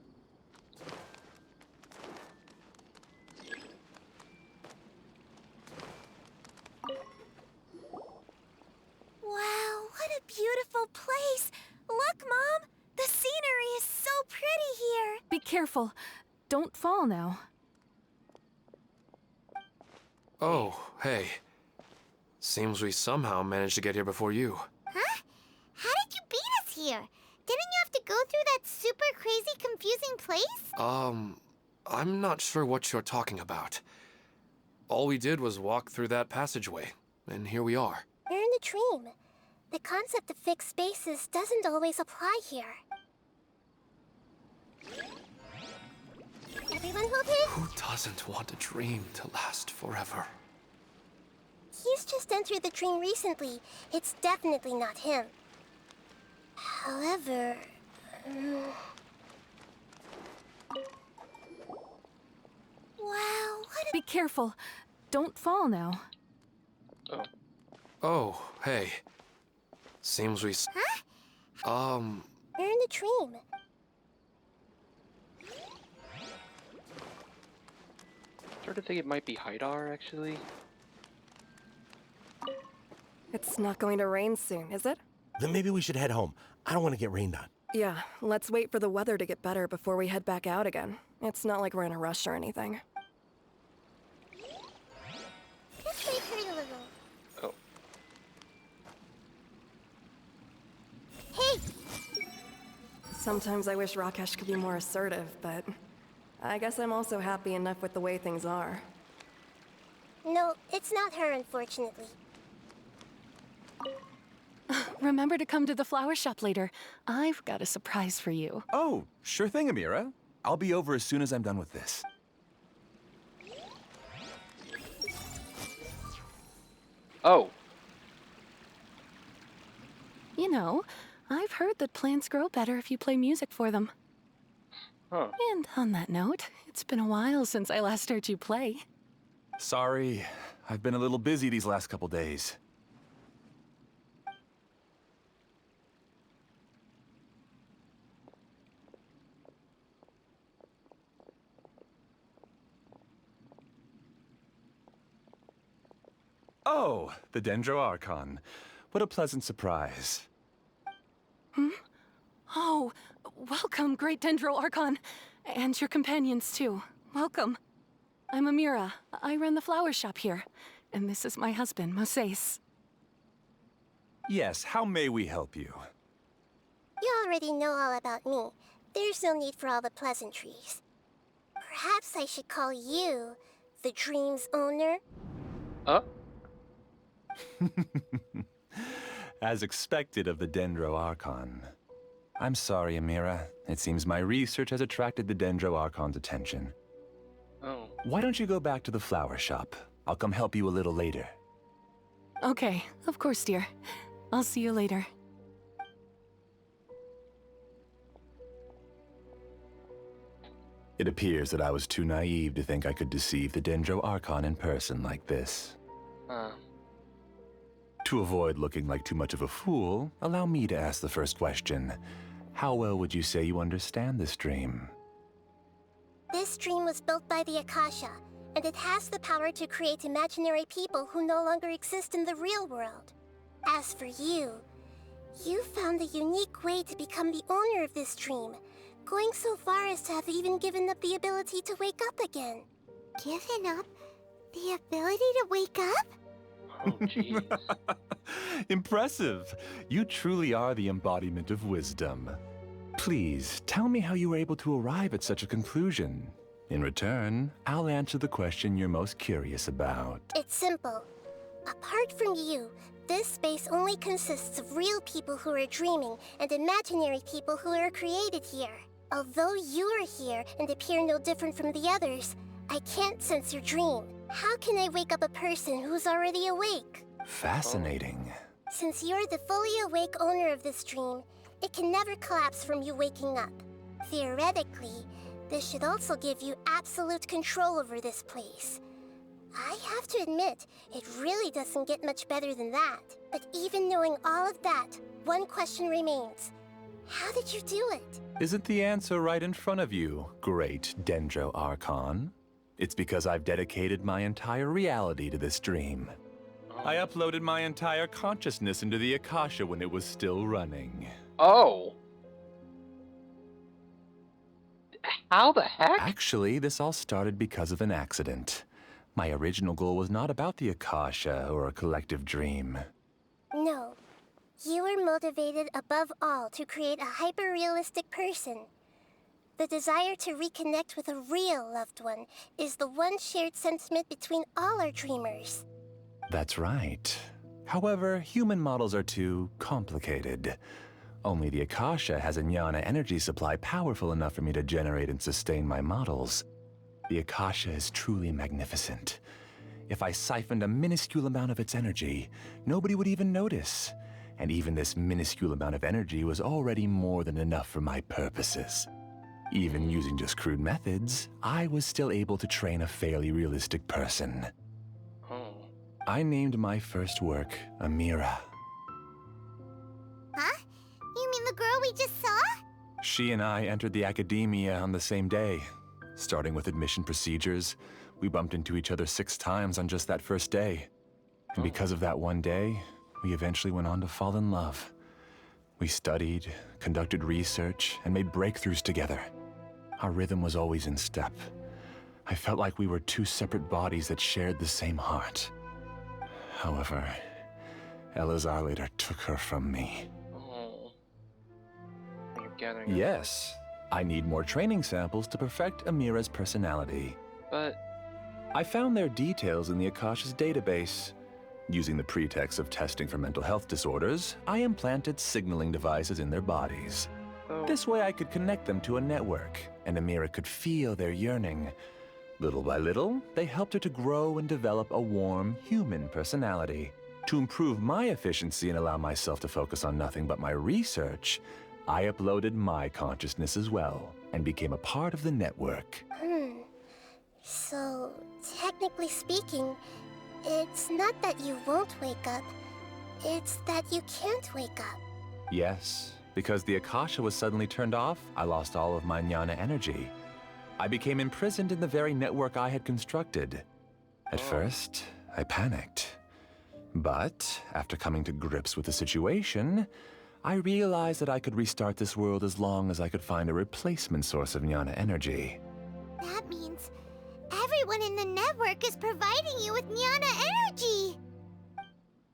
beautiful place. Look, Mom! The scenery is so pretty here. Be careful. Don't fall now. Oh, hey. Seems we somehow managed to get here before you. Huh? How did you beat us here? Didn't you have to go through that super crazy, confusing place? I'm not sure what you're talking about. All we did was walk through that passageway, and here we are. We're in a dream. The concept of fixed spaces doesn't always apply here. Everyone okay? Who doesn't want a dream to last forever? He's just entered the dream recently. It's definitely not him. However... Wow, what Be careful. Don't fall now. Oh. Oh, hey. Seems we... Huh? We're in a dream. Started to think it might be Haidar, actually. It's not going to rain soon, is it? Then maybe we should head home. I don't want to get rained on. Yeah, let's wait for the weather to get better before we head back out again. It's not like we're in a rush or anything. This may hurt a little. Oh. Hey! Sometimes I wish Rakesh could be more assertive, but I guess I'm also happy enough with the way things are. No, it's not her, unfortunately. Remember to come to the flower shop later. I've got a surprise for you. Oh, sure thing, Amira. I'll be over as soon as I'm done with this. Oh. You know, I've heard that plants grow better if you play music for them. Huh. And on that note, it's been a while since I last heard you play. Sorry, I've been a little busy these last couple days. Oh, the Dendro Archon. What a pleasant surprise. Oh, welcome, Great Dendro Archon. And your companions, too. Welcome. I'm Amira. I run the flower shop here. And this is my husband, Moses. Yes, how may we help you? You already know all about me. There's no need for all the pleasantries. Perhaps I should call you the dream's owner? As expected of the Dendro Archon. I'm sorry, Amira. It seems my research has attracted the Dendro Archon's attention. Oh. Why don't you go back to the flower shop? I'll come help you a little later. Okay, of course, dear. I'll see you later. It appears that I was too naive to think I could deceive the Dendro Archon in person like this. To avoid looking like too much of a fool, allow me to ask the first question. How well would you say you understand this dream? This dream was built by the Akasha, and it has the power to create imaginary people who no longer exist in the real world. As for you, you found a unique way to become the owner of this dream, going so far as to have even given up the ability to wake up again. Given up the ability to wake up? Oh, jeez. Impressive. You truly are the embodiment of wisdom. Please, tell me how you were able to arrive at such a conclusion. In return, I'll answer the question you're most curious about. It's simple. Apart from you, this space only consists of real people who are dreaming and imaginary people who are created here. Although you are here and appear no different from the others, I can't sense your dream. How can I wake up a person who's already awake? Fascinating. Since you're the fully awake owner of this dream, it can never collapse from you waking up. Theoretically, this should also give you absolute control over this place. I have to admit, it really doesn't get much better than that. But even knowing all of that, one question remains. How did you do it? Isn't the answer right in front of you, great Dendro Archon? It's because I've dedicated my entire reality to this dream. I uploaded my entire consciousness into the Akasha when it was still running. Oh. How the heck? Actually, this all started because of an accident. My original goal was not about the Akasha or a collective dream. No. You were motivated above all to create a hyper-realistic person. The desire to reconnect with a real loved one is the one shared sentiment between all our dreamers. That's right. However, human models are too complicated. Only the Akasha has a jnana energy supply powerful enough for me to generate and sustain my models. The Akasha is truly magnificent. If I siphoned a minuscule amount of its energy, nobody would even notice. And even this minuscule amount of energy was already more than enough for my purposes. Even using just crude methods, I was still able to train a fairly realistic person. I named my first work Amira. Huh? You mean the girl we just saw? She and I entered the academia on the same day. Starting with admission procedures, we bumped into each other 6 times on just that first day. And because of that one day, we eventually went on to fall in love. We studied, conducted research, and made breakthroughs together. Our rhythm was always in step. I felt like we were 2 separate bodies that shared the same heart. However, Elazar later took her from me. You're gathering. Yes, I need more training samples to perfect Amira's personality. But I found their details in the Akasha's database. Using the pretext of testing for mental health disorders, I implanted signaling devices in their bodies. This way I could connect them to a network, and Amira could feel their yearning. Little by little, they helped her to grow and develop a warm, human personality. To improve my efficiency and allow myself to focus on nothing but my research, I uploaded my consciousness as well, and became a part of the network. So, technically speaking, it's not that you won't wake up, it's that you can't wake up. Yes, because the Akasha was suddenly turned off, I lost all of my jnana energy. I became imprisoned in the very network I had constructed. At first, I panicked. But, after coming to grips with the situation, I realized that I could restart this world as long as I could find a replacement source of jnana energy. That means everyone in the network is providing you with jnana energy!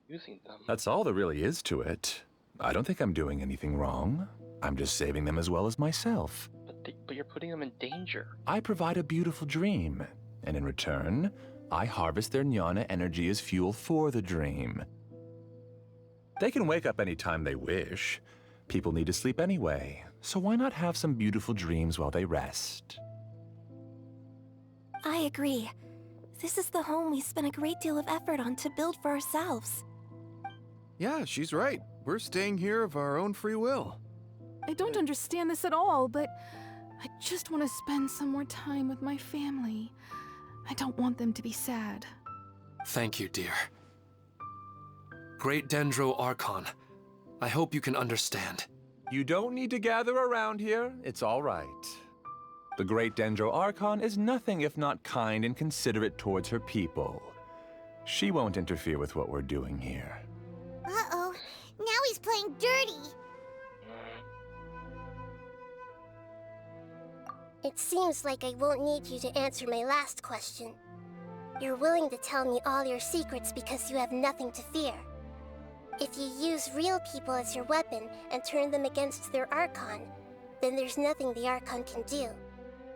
Using them. That's all there really is to it. I don't think I'm doing anything wrong. I'm just saving them as well as myself. But you're putting them in danger. I provide a beautiful dream, and in return, I harvest their jnana energy as fuel for the dream. They can wake up anytime they wish. People need to sleep anyway, so why not have some beautiful dreams while they rest? I agree. This is the home we spent a great deal of effort on to build for ourselves. Yeah, she's right. We're staying here of our own free will. I don't understand this at all, but I just want to spend some more time with my family. I don't want them to be sad. Thank you, dear. Great Dendro Archon, I hope you can understand. You don't need to gather around here. It's all right. The Great Dendro Archon is nothing if not kind and considerate towards her people. She won't interfere with what we're doing here. Uh-oh. Now he's playing dirty. It seems like I won't need you to answer my last question. You're willing to tell me all your secrets because you have nothing to fear. If you use real people as your weapon and turn them against their Archon, then there's nothing the Archon can do.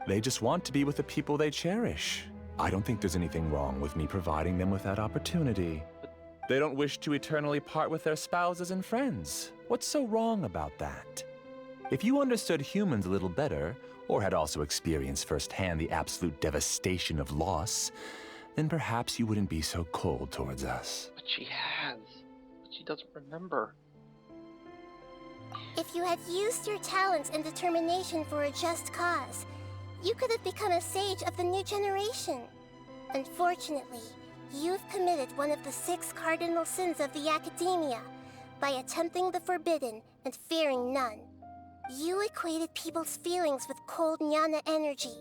They just want to be with the people they cherish. I don't think there's anything wrong with me providing them with that opportunity. They don't wish to eternally part with their spouses and friends. What's so wrong about that? If you understood humans a little better, or had also experienced firsthand the absolute devastation of loss, then perhaps you wouldn't be so cold towards us. But she has. But she doesn't remember. If you had used your talents and determination for a just cause, you could have become a sage of the new generation. Unfortunately, you've committed one of the 6 cardinal sins of the Academia by attempting the forbidden and fearing none. You equated people's feelings with cold jnana energy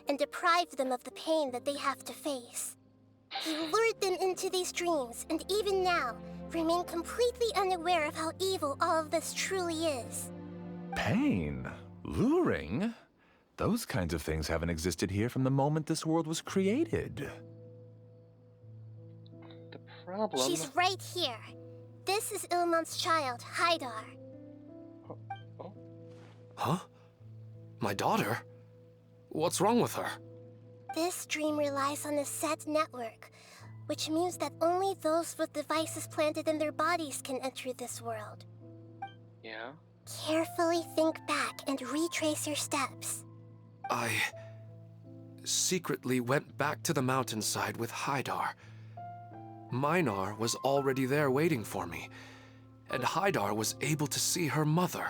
and deprived them of the pain that they have to face. He lured them into these dreams, and even now, remain completely unaware of how evil all of this truly is. Pain? Luring? Those kinds of things haven't existed here from the moment this world was created. The problem... She's right here. This is Ilmon's child, Haidar. Huh? My daughter? What's wrong with her? This dream relies on a set network, which means that only those with devices planted in their bodies can enter this world. Yeah? Carefully think back and retrace your steps. I secretly went back to the mountainside with Haidar. Minar was already there waiting for me, and Haidar was able to see her mother.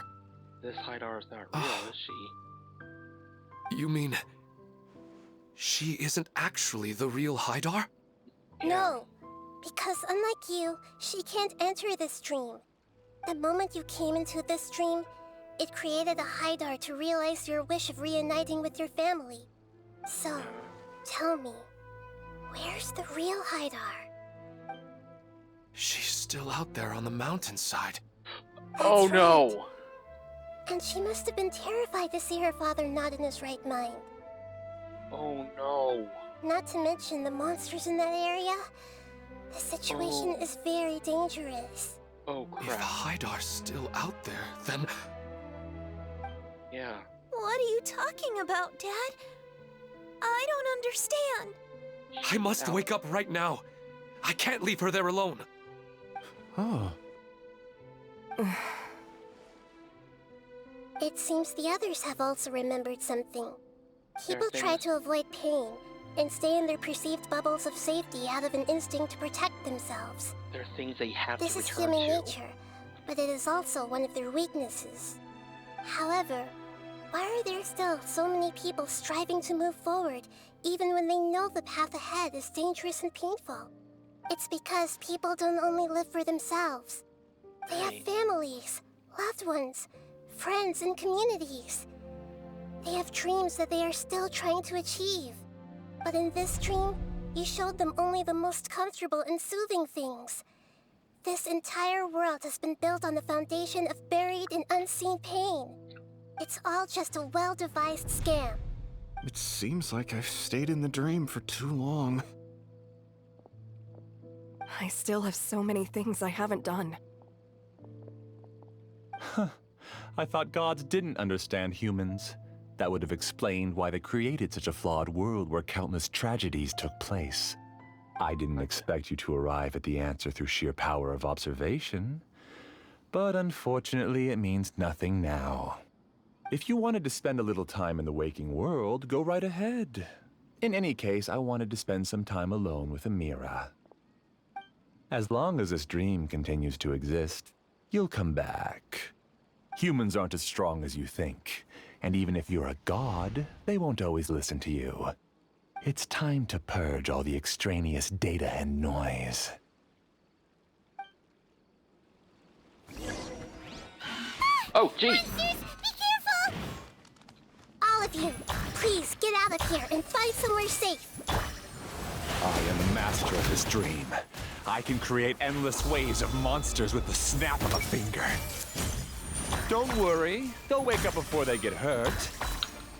This Haidar is not real, is she? You mean... she isn't actually the real Haidar? No, because unlike you, she can't enter this dream. The moment you came into this dream, it created a Haidar to realize your wish of reuniting with your family. So, tell me, where's the real Haidar? She's still out there on the mountainside. Oh no! And she must have been terrified to see her father not in his right mind. Oh no. Not to mention the monsters in that area. The situation is very dangerous. Oh crap. If Haidar's still out there, then... Yeah. What are you talking about, Dad? I don't understand. I must wake up right now. I can't leave her there alone. Oh. It seems the others have also remembered something. People There are try things- to avoid pain and stay in their perceived bubbles of safety out of an instinct to protect themselves. There are things they have This to is return human to. nature, but it is also one of their weaknesses. However, why are there still so many people striving to move forward, even when they know the path ahead is dangerous and painful? It's because people don't only live for themselves. They have families, loved ones, friends, and communities. They have dreams that they are still trying to achieve. But in this dream, you showed them only the most comfortable and soothing things. This entire world has been built on the foundation of buried and unseen pain. It's all just a well-devised scam. It seems like I've stayed in the dream for too long. I still have so many things I haven't done. Huh. I thought gods didn't understand humans. That would have explained why they created such a flawed world where countless tragedies took place. I didn't expect you to arrive at the answer through sheer power of observation. But unfortunately, it means nothing now. If you wanted to spend a little time in the waking world, go right ahead. In any case, I wanted to spend some time alone with Amira. As long as this dream continues to exist, you'll come back. Humans aren't as strong as you think, and even if you're a god, they won't always listen to you. It's time to purge all the extraneous data and noise. Oh, gee! Monsters, be careful! All of you, please get out of here and find somewhere safe. I am the master of this dream. I can create endless waves of monsters with the snap of a finger. Don't worry, they'll wake up before they get hurt.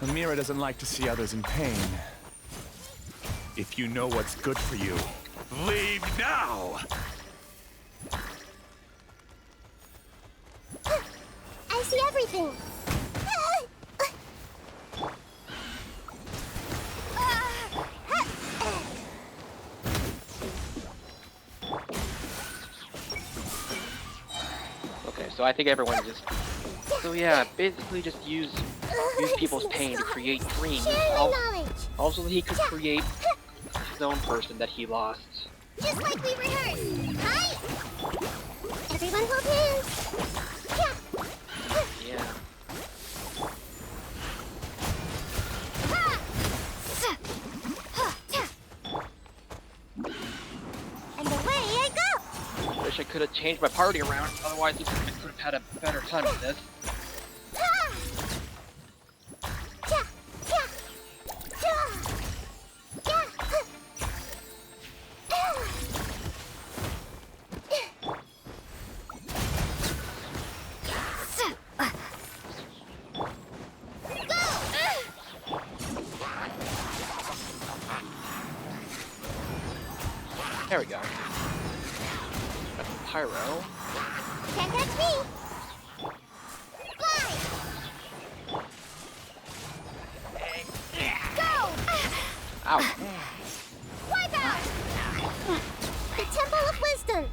Amira doesn't like to see others in pain. If you know what's good for you, leave now! I see everything. Okay, so I think everyone just... So yeah, basically just use people's pain to create dreams. Also, he could create his own person that he lost. Just like we rehearsed. Hi! Everyone hold hands. Yeah. And away I go! Wish I could have changed my party around, otherwise I could have had a better time with this. There we go. Got the pyro. Can't catch me! Fly! Go! Ow. Wipe out! The Temple of Wisdom!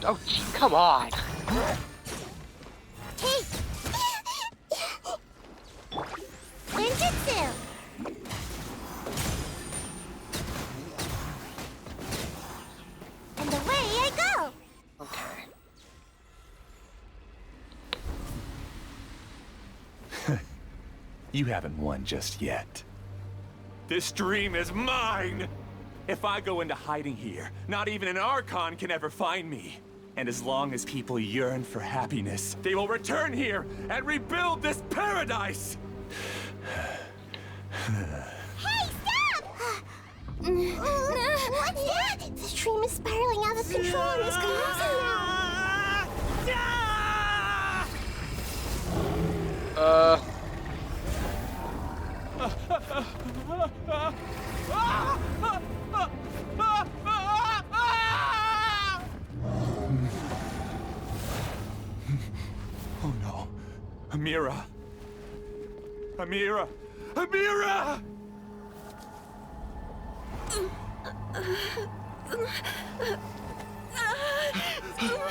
Oh, gee, come on! Take! Ninjutsu! And away I go! Okay. You haven't won just yet. This dream is mine! If I go into hiding here, not even an Archon can ever find me. And as long as people yearn for happiness, they will return here and rebuild this paradise! Hey, stop! What's that? The stream is spiraling out of control and is collapsing now. Oh no. Amira! Amira! Amira!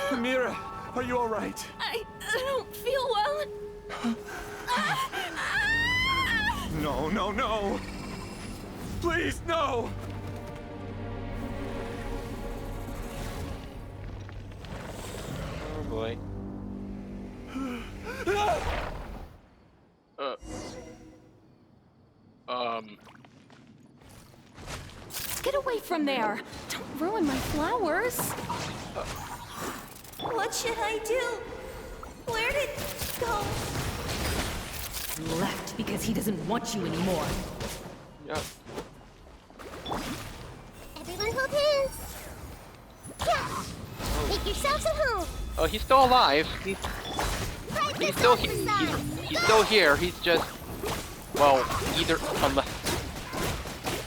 Amira, are you all right? I don't feel well. No, no, no! Please, no! Oh boy. Get away from there! Don't ruin my flowers! What should I do? Where did it go? You left because he doesn't want you anymore. Yep. Everyone hold hands. Yeah. Make yourselves at home. Oh, he's still alive. He's still here. He's just, well, either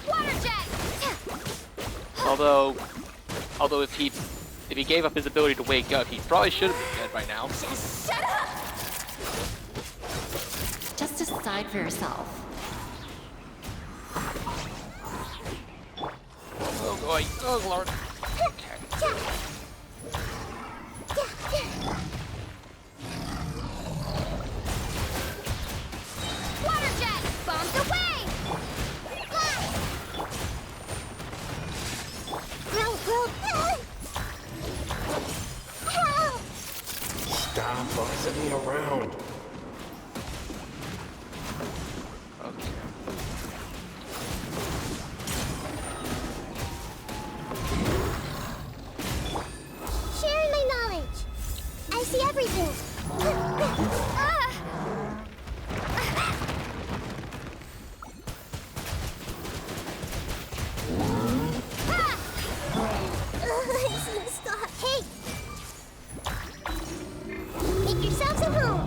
Water jet! although if he gave up his ability to wake up, he probably should have been dead by now. Just shut up! Just decide for yourself. Oh boy. Oh lord. Water jet! Bombs away! Fly! Grow! Help! Stop bossing me around. Okay. Sharing my knowledge. I see everything. Stop. Hey! Make yourselves at home.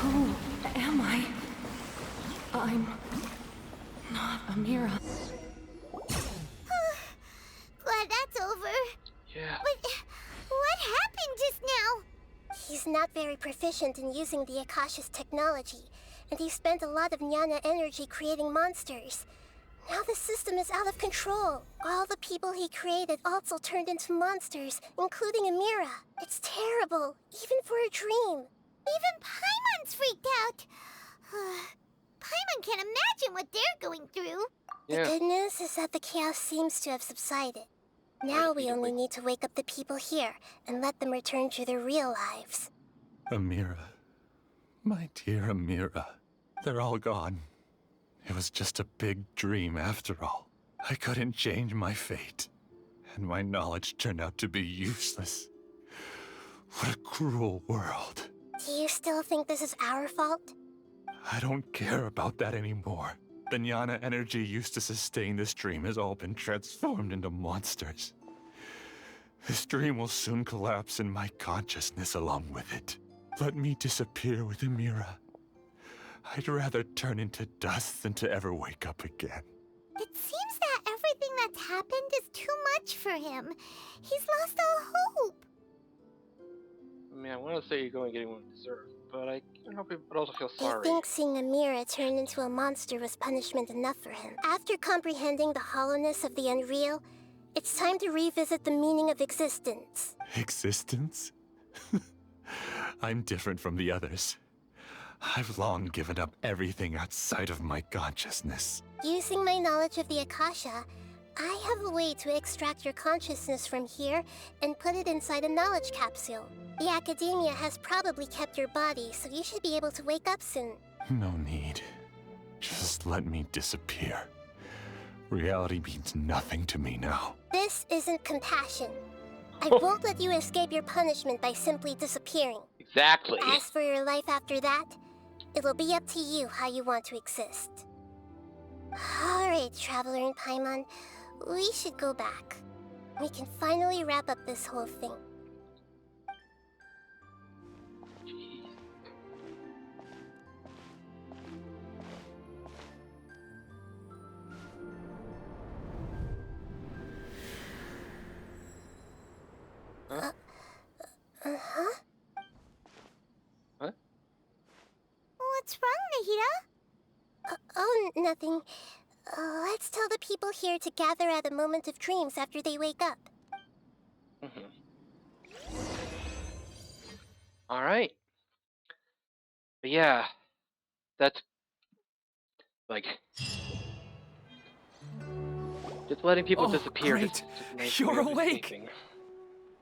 Who am I? I'm not Amira. Glad that's over. Yeah. But what happened just now? He's not very proficient in using the Akasha's technology, and he spent a lot of Jnana energy creating monsters. Now the system is out of control. All the people he created also turned into monsters, including Amira. It's terrible, even for a dream. Even Paimon's freaked out. Paimon can't imagine what they're going through. The good news is that the chaos seems to have subsided. Now we only need to wake up the people here and let them return to their real lives. Amira. My dear Amira. They're all gone. It was just a big dream after all. I couldn't change my fate. And my knowledge turned out to be useless. What a cruel world. Do you still think this is our fault? I don't care about that anymore. The Jnana energy used to sustain this dream has all been transformed into monsters. This dream will soon collapse and my consciousness along with it. Let me disappear with Amira. I'd rather turn into dust than to ever wake up again. It seems that everything that's happened is too much for him. He's lost all hope. I mean, I want to say you're going to get what you deserve, but I can't help but also feel I sorry. think seeing Amira turn into a monster was punishment enough for him. After comprehending the hollowness of the unreal, it's time to revisit the meaning of existence. Existence? I'm different from the others. I've long given up everything outside of my consciousness. Using my knowledge of the Akasha, I have a way to extract your consciousness from here and put it inside a knowledge capsule. The Academia has probably kept your body, so you should be able to wake up soon. No need. Just let me disappear. Reality means nothing to me now. This isn't compassion. I won't let you escape your punishment by simply disappearing. Exactly. As for your life after that, it'll be up to you how you want to exist. Alright, Traveler and Paimon, we should go back. We can finally wrap up this whole thing. Uh-huh? What? What's wrong, Nahida? Oh, nothing. Let's tell the people here to gather at a moment of dreams after they wake up. Alright. But yeah, that's like just letting people disappear. Great. Just a nice You're way of awake. escaping.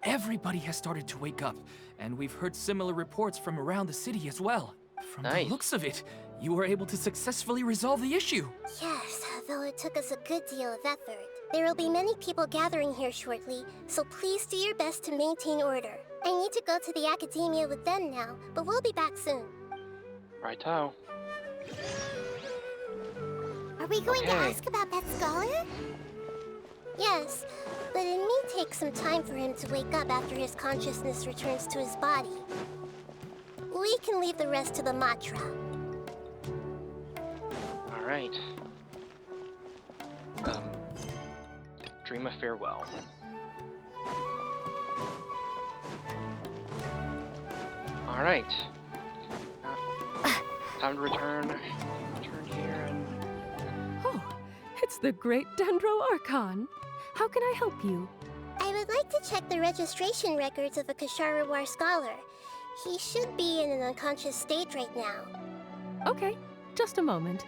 Everybody has started to wake up, and we've heard similar reports from around the city as well. From the looks of it, you were able to successfully resolve the issue. Yes, though it took us a good deal of effort. There will be many people gathering here shortly, so please do your best to maintain order. I need to go to the Academia with them now, but we'll be back soon. Righto. Are we going to ask about that scholar? Yes, but it may take some time for him to wake up after his consciousness returns to his body. We can leave the rest to the Matra. Alright. Dream a farewell. Alright. Time to return here and... Oh, it's the great Dendro Archon. How can I help you? I would like to check the registration records of a Kasharawar scholar. He should be in an unconscious state right now. Okay, just a moment.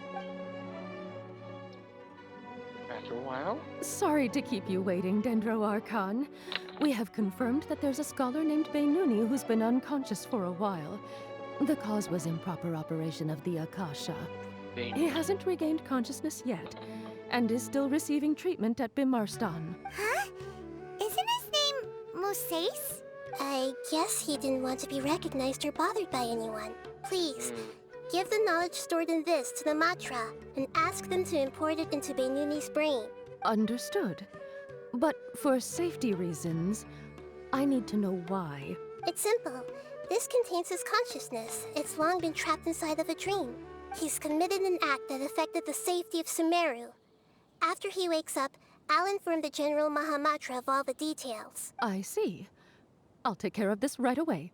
After a while? Sorry to keep you waiting, Dendro Archon. We have confirmed that there's a scholar named Beinuni who's been unconscious for a while. The cause was improper operation of the Akasha. He hasn't regained consciousness yet, and is still receiving treatment at Bimarstan. Huh? Isn't his name Moses? I guess he didn't want to be recognized or bothered by anyone. Please, give the knowledge stored in this to the Matra, and ask them to import it into Beinuni's brain. Understood. But for safety reasons, I need to know why. It's simple. This contains his consciousness. It's long been trapped inside of a dream. He's committed an act that affected the safety of Sumeru. After he wakes up, I'll inform the General Mahamatra of all the details. I see. I'll take care of this right away.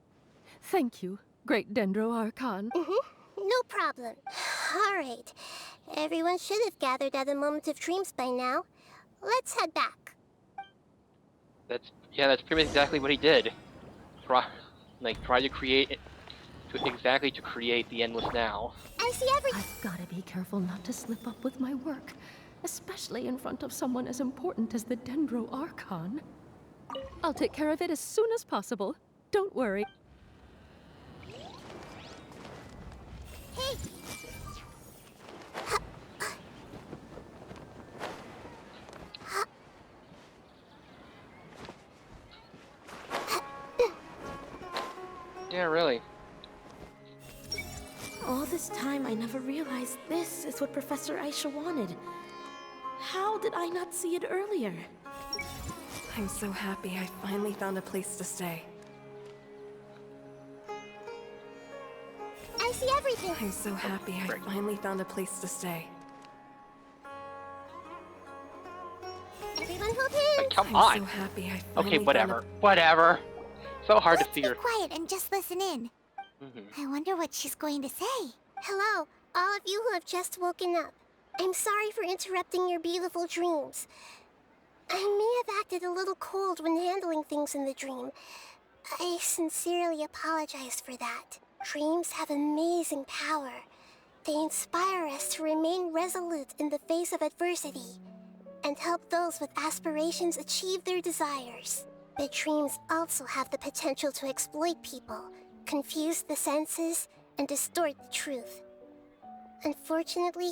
Thank you, great Dendro Archon. No problem. All right. Everyone should have gathered at a moment of dreams by now. Let's head back. That's pretty much exactly what he did. Try to create it, to create the endless now. I see everything. I've got to be careful not to slip up with my work, especially in front of someone as important as the Dendro Archon. I'll take care of it as soon as possible. Don't worry. Hey! Yeah, really. All this time, I never realized this is what Professor Aisha wanted. How did I not see it earlier? I'm so happy I finally found a place to stay. I I see everything! I'm so happy I finally found a place to stay. Everyone hold hands! Come I'm on! so happy I Okay, finally whatever. Whatever. So hard to Let's figure. be quiet and just listen in. I wonder what she's going to say. Hello, all of you who have just woken up. I'm sorry for interrupting your beautiful dreams. I may have acted a little cold when handling things in the dream. I sincerely apologize for that. Dreams have amazing power. They inspire us to remain resolute in the face of adversity and help those with aspirations achieve their desires. But dreams also have the potential to exploit people, confuse the senses, and distort the truth. Unfortunately,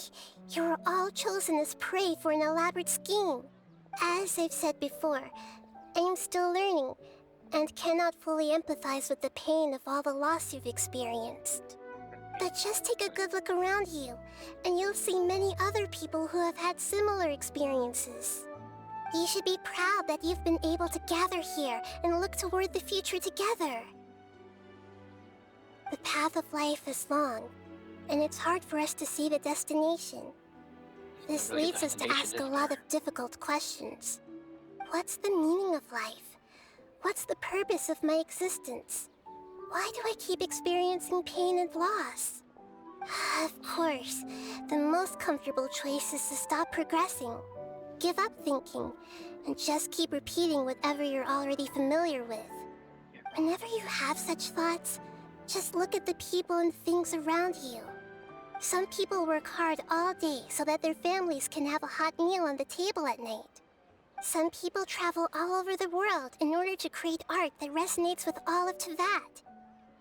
you were all chosen as prey for an elaborate scheme. As I've said before, I'm still learning and cannot fully empathize with the pain of all the loss you've experienced. But just take a good look around you, and you'll see many other people who have had similar experiences. You should be proud that you've been able to gather here and look toward the future together. The path of life is long, and it's hard for us to see the destination. This Really, leads us to destination ask is a lot of difficult questions. What's the meaning of life? What's the purpose of my existence? Why do I keep experiencing pain and loss? Of course, the most comfortable choice is to stop progressing. Give up thinking, and just keep repeating whatever you're already familiar with. Whenever you have such thoughts, just look at the people and things around you. Some people work hard all day so that their families can have a hot meal on the table at night. Some people travel all over the world in order to create art that resonates with all of Teyvat.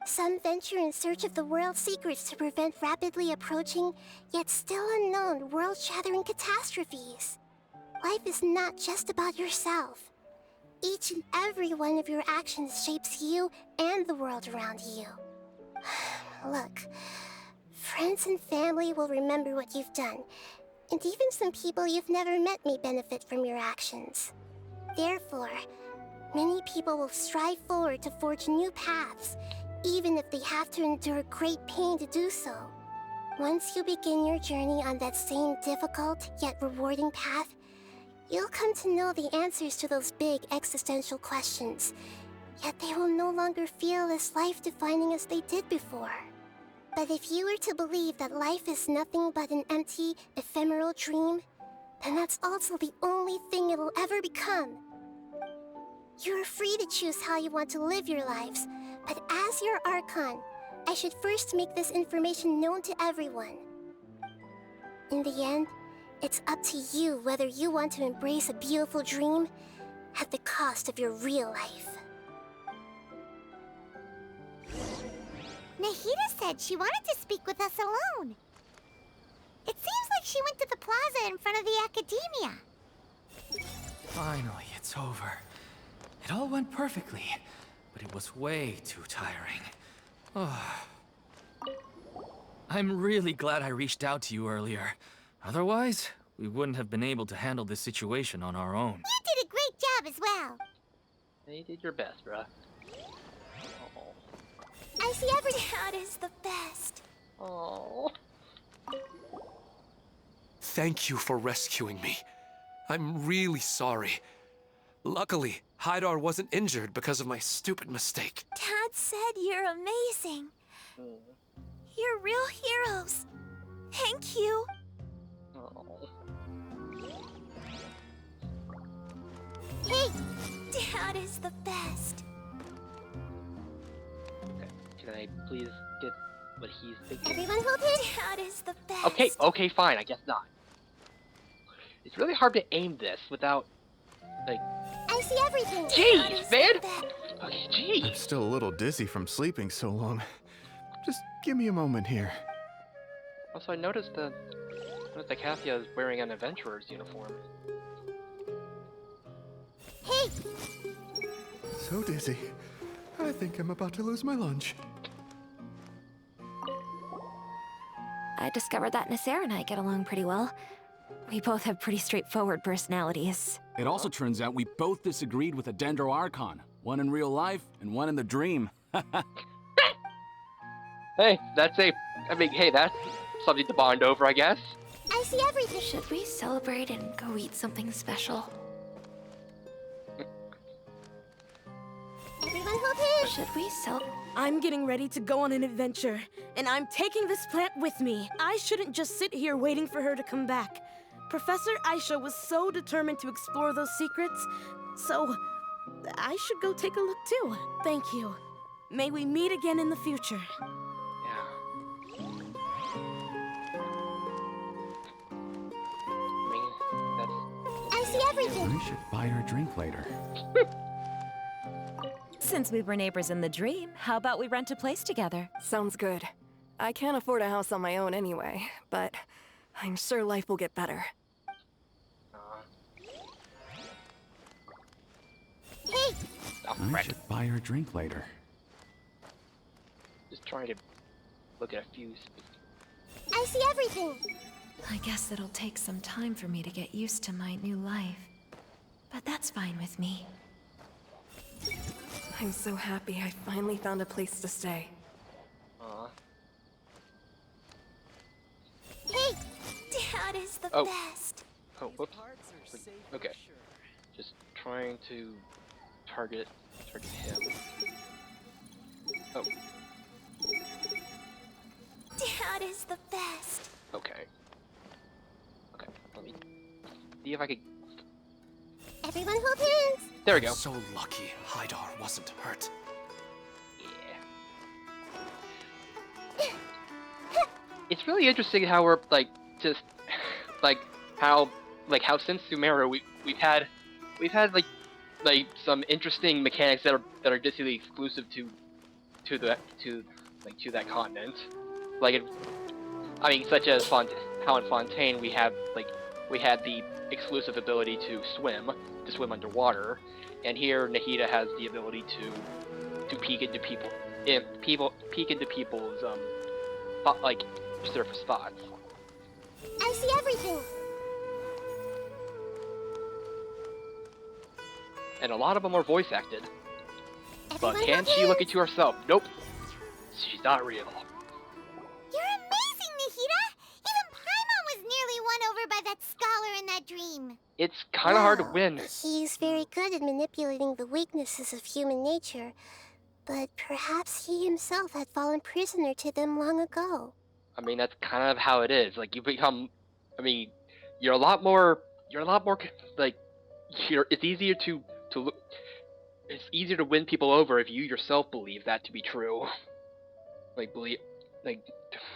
Some venture in search of the world's secrets to prevent rapidly approaching, yet still unknown, world-shattering catastrophes. Life is not just about yourself. Each and every one of your actions shapes you and the world around you. Look, friends and family will remember what you've done, and even some people you've never met may benefit from your actions. Therefore, many people will strive forward to forge new paths, even if they have to endure great pain to do so. Once you begin your journey on that same difficult yet rewarding path, you'll come to know the answers to those big existential questions, yet they will no longer feel as life-defining as they did before. But if you were to believe that life is nothing but an empty, ephemeral dream, then that's also the only thing it'll ever become. You're free to choose how you want to live your lives, but as your Archon, I should first make this information known to everyone. In the end, it's up to you whether you want to embrace a beautiful dream at the cost of your real life. Nahida said she wanted to speak with us alone. It seems like she went to the plaza in front of the academia. Finally, it's over. It all went perfectly, but it was way too tiring. Oh. I'm really glad I reached out to you earlier. Otherwise, we wouldn't have been able to handle this situation on our own. You did a great job as well. You did your best, bruh. I see everything. Dad is the best. Oh. Thank you for rescuing me. I'm really sorry. Luckily, Haidar wasn't injured because of my stupid mistake. Dad said you're amazing. You're real heroes. Thank you. Hey! Dad is the best. Can I please get what he's thinking? Everyone hold it! Dad is the best. Okay, fine, I guess not. It's really hard to aim this without, like... I see everything! Jeez, man! Okay, I'm jeez! still a little dizzy from sleeping so long. Just give me a moment here. Also, I noticed that Kathia is wearing an adventurer's uniform. Hey! So dizzy. I think I'm about to lose my lunch. I discovered that Nasser and I get along pretty well. We both have pretty straightforward personalities. It also turns out we both disagreed with a Dendro Archon. One in real life, and one in the dream. Hey, that's a. I mean, hey, that's something to bond over, I guess. I see everything. Should we celebrate and go eat something special? Everyone hold hands. Should we celebrate? I'm getting ready to go on an adventure, and I'm taking this plant with me. I shouldn't just sit here waiting for her to come back. Professor Aisha was so determined to explore those secrets, so I should go take a look too. Thank you. May we meet again in the future. Yeah. I mean, that's. I see everything. I should buy her a drink later. Since we were neighbors in the dream, how about we rent a place together? Sounds good. I can't afford a house on my own anyway, but I'm sure life will get better. Hey! Oh, I frick. should buy her a drink later. Just trying to look at a few. I see everything. I guess it'll take some time for me to get used to my new life. But that's fine with me. I'm so happy I finally found a place to stay. Hey! Dad is the Oh. best. Oh, whoops. Okay. Just trying to target him. Oh, Dad is the best. okay. Okay, let me see if I could. Everyone hold hands. There we go. So lucky Haidar wasn't hurt. Yeah. It's really interesting how we're like just how since Sumeru we've had like some interesting mechanics that are just really exclusive to that continent. I mean, such as how in Fontaine we had the exclusive ability to swim underwater, and here Nahida has the ability to peek into people's surface spots. I see everything. And a lot of them are voice acted. But Everyone can hold she look hands. into herself? Nope. She's not real. You're amazing, Nahida. Even Paimon was nearly won over by that scholar in that dream. It's kind of hard to Well, win. He's very good at manipulating the weaknesses of human nature, but perhaps he himself had fallen prisoner to them long ago. I mean, that's kind of how it is. Like, you become, I mean, you're a lot more, like, it's easier to look, it's easier to win people over if you yourself believe that to be true.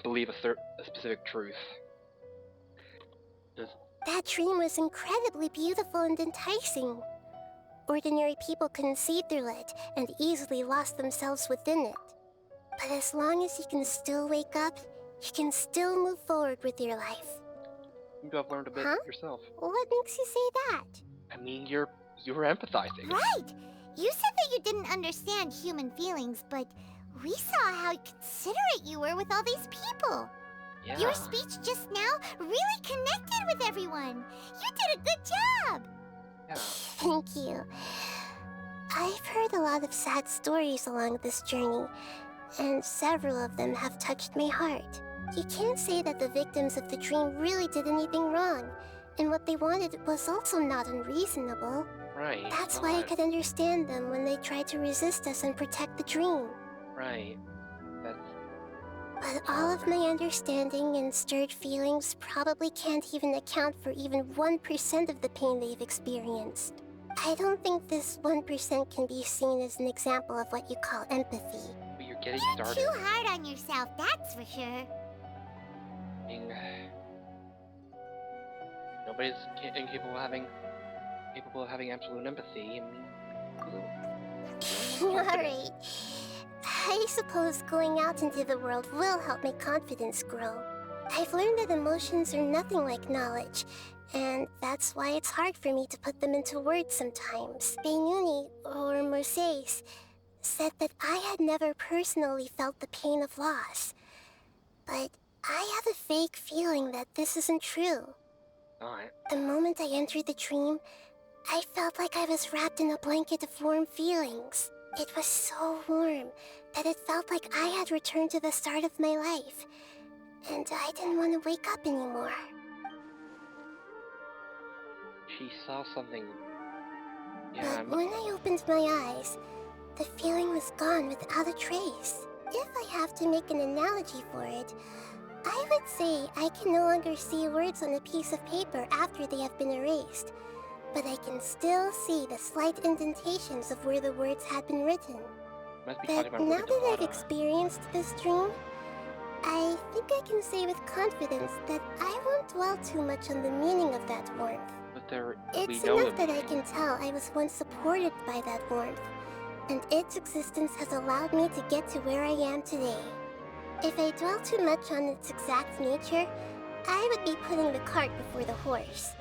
Believe a specific truth. That dream was incredibly beautiful and enticing. Ordinary people couldn't see through it and easily lost themselves within it. But as long as you can still wake up, you can still move forward with your life. You have learned a bit Huh? yourself. What makes you say that? I mean, you were empathizing. Right. You said that you didn't understand human feelings, but we saw how considerate you were with all these people. Yeah. Your speech just now really connected with everyone. You did a good job. Yeah. Thank you. I've heard a lot of sad stories along this journey, and several of them have touched my heart. You can't say that the victims of the dream really did anything wrong, and what they wanted was also not unreasonable. Right. That's why I could understand them when they tried to resist us and protect the dream. Right. That's. But all of my understanding and stirred feelings probably can't even account for even 1% of the pain they've experienced. I don't think this 1% can be seen as an example of what you call empathy. But you're getting You're started. too hard on yourself, that's for sure. I mean, nobody's incapable of having absolute empathy. I mean, Alright. I suppose going out into the world will help my confidence grow. I've learned that emotions are nothing like knowledge, and that's why it's hard for me to put them into words sometimes. Benuni, or Mercedes, said that I had never personally felt the pain of loss. But I have a vague feeling that this isn't true. alright. The moment I entered the dream, I felt like I was wrapped in a blanket of warm feelings. It was so warm that it felt like I had returned to the start of my life, and I didn't want to wake up anymore. She saw something. Yeah, But when I opened my eyes, the feeling was gone without a trace. If I have to make an analogy for it, I would say I can no longer see words on a piece of paper after they have been erased, but I can still see the slight indentations of where the words had been written. must be But talking now about that I've Nahida. experienced this dream, I think I can say with confidence that I won't dwell too much on the meaning of that warmth. But we It's know enough the that I meaning. can tell I was once supported by that warmth, and its existence has allowed me to get to where I am today. If I dwell too much on its exact nature, I would be putting the cart before the horse.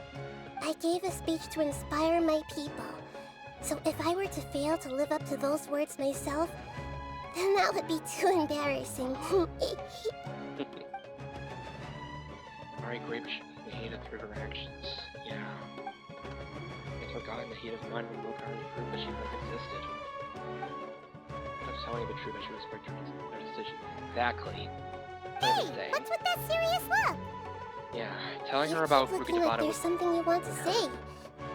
I gave a speech to inspire my people, so if I were to fail to live up to those words myself, then that would be too embarrassing. Alright, Grape Nahida through her actions. Yeah. It's forgotten Nahida's mind would no power to prove that she once existed. But I'm telling you the truth, I should respect her decision. Exactly. Hey, what's with that serious look? Yeah, telling You her about keep Ruki looking like Tabata there's was... something you want to say.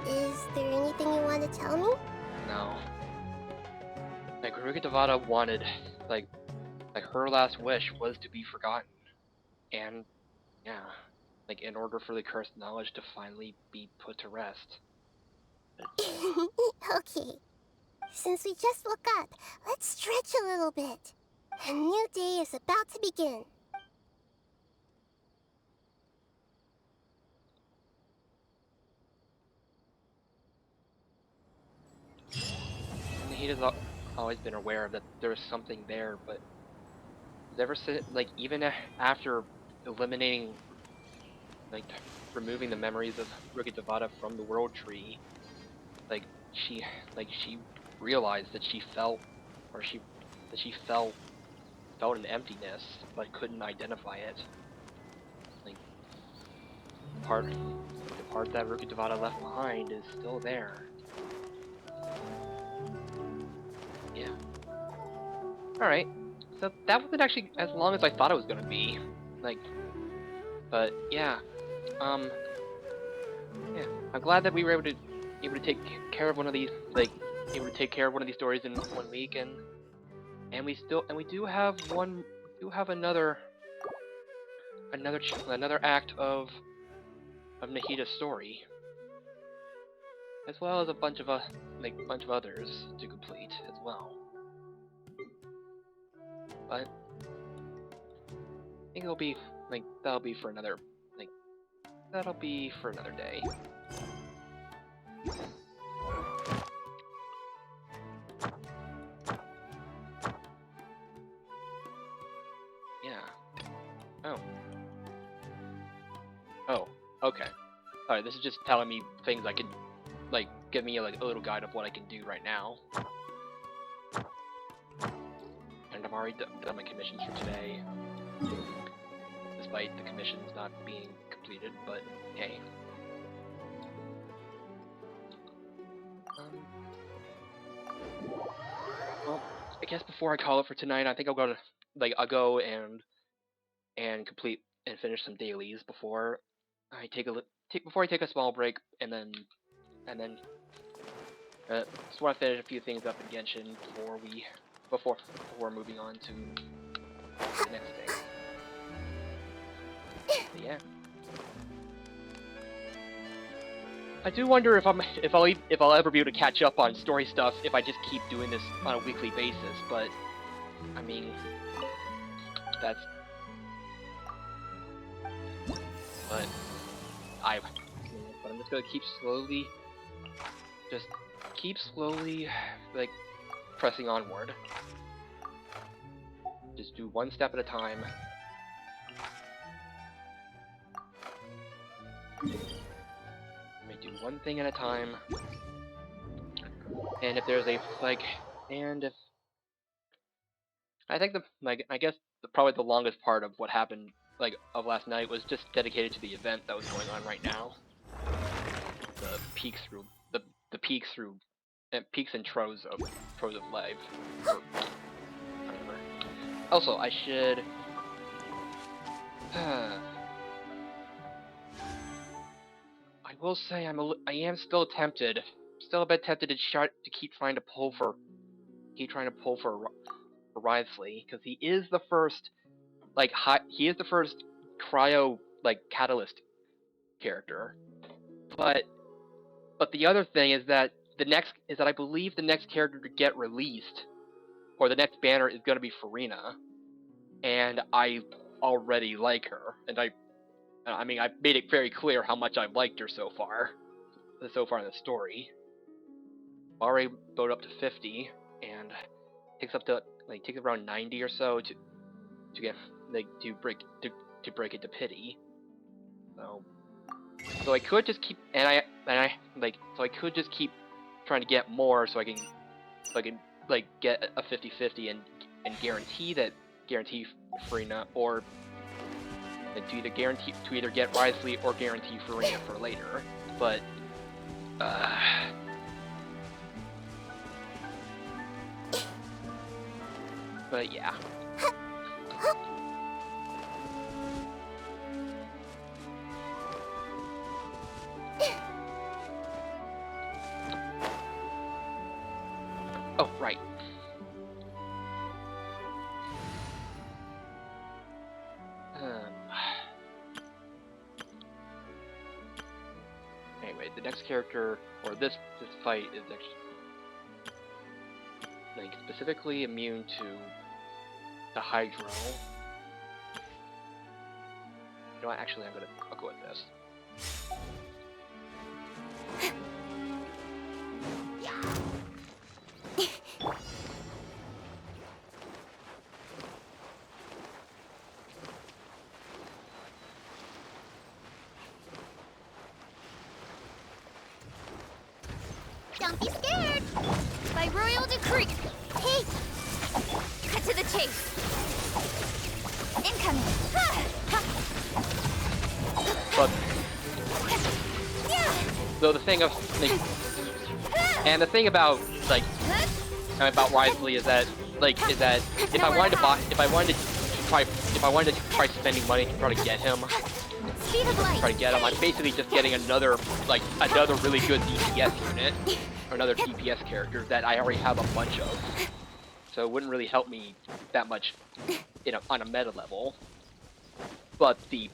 Is there anything you want to tell me? No. Like, Ruki Tabata wanted, like her last wish was to be forgotten. And, yeah. Like, in order for the cursed knowledge to finally be put to rest. Okay. Since we just woke up, let's stretch a little bit. A new day is about to begin. Nahida's always been aware that there was something there, but ever since, like, even after eliminating, like, removing the memories of Ruki Tabata from the world tree, like, she realized that she felt, or that she felt an emptiness, but couldn't identify it. Like, the part that Ruki Tabata left behind is still there. Yeah. Alright. So that wasn't actually as long as I thought it was gonna be. Like, but yeah. Yeah. I'm glad that we were able to take care of one of these, like, able to take care of one of these stories in 1 week, and we do have another act of Nahida's story, as well as a bunch of others to complete as well. But I think it'll be that'll be for another day. Yeah. Oh. Oh. Okay. Alright, this is just telling me things I can, like, give me a little guide of what I can do right now. And I've already done my commissions for today, despite the commissions not being completed, but hey. Well, I guess before I call it for tonight, I think I'll go and complete and finish some dailies before I take a small break, and then just want to finish a few things up in Genshin before moving on to the next day. But yeah. I do wonder if I'll ever be able to catch up on story stuff if I just keep doing this on a weekly basis, but I mean, but I'm just gonna keep slowly like pressing onward. Just do one step at a time. Do one thing at a time. And if there's I think probably the longest part of what happened of last night was just dedicated to the event that was going on right now. The peeks through and peaks and troughs of life. Or whatever. Also, I should. I will say I am still tempted, still a bit tempted to keep trying to pull for Wriothesley, because he is the first he is the first cryo catalyst character. But the other thing is that I believe the next character to get released, or the next banner, is going to be Farina, and I already like her, and I mean, I've made it very clear how much I've liked her so far in the story. Already built up to 50, and takes around 90 or so to get to break into pity. So I could just keep so I could just keep trying to get more so I can get a 50-50 and guarantee Farina, or to either get Wriothesley or guarantee Farina for later. But yeah. Oh, right. Anyway, the next character, or this fight, is actually specifically immune to the Hydro. You know what? Actually, I'll go with this. Don't be scared! By royal decree! Hey! Cut to the chase! Incoming! But so the thing about Wriothesley is that if I wanted to try spending money to try to get him, I'm basically just getting another really good DPS unit, or another DPS character that I already have a bunch of. So it wouldn't really help me that much on a meta level. But the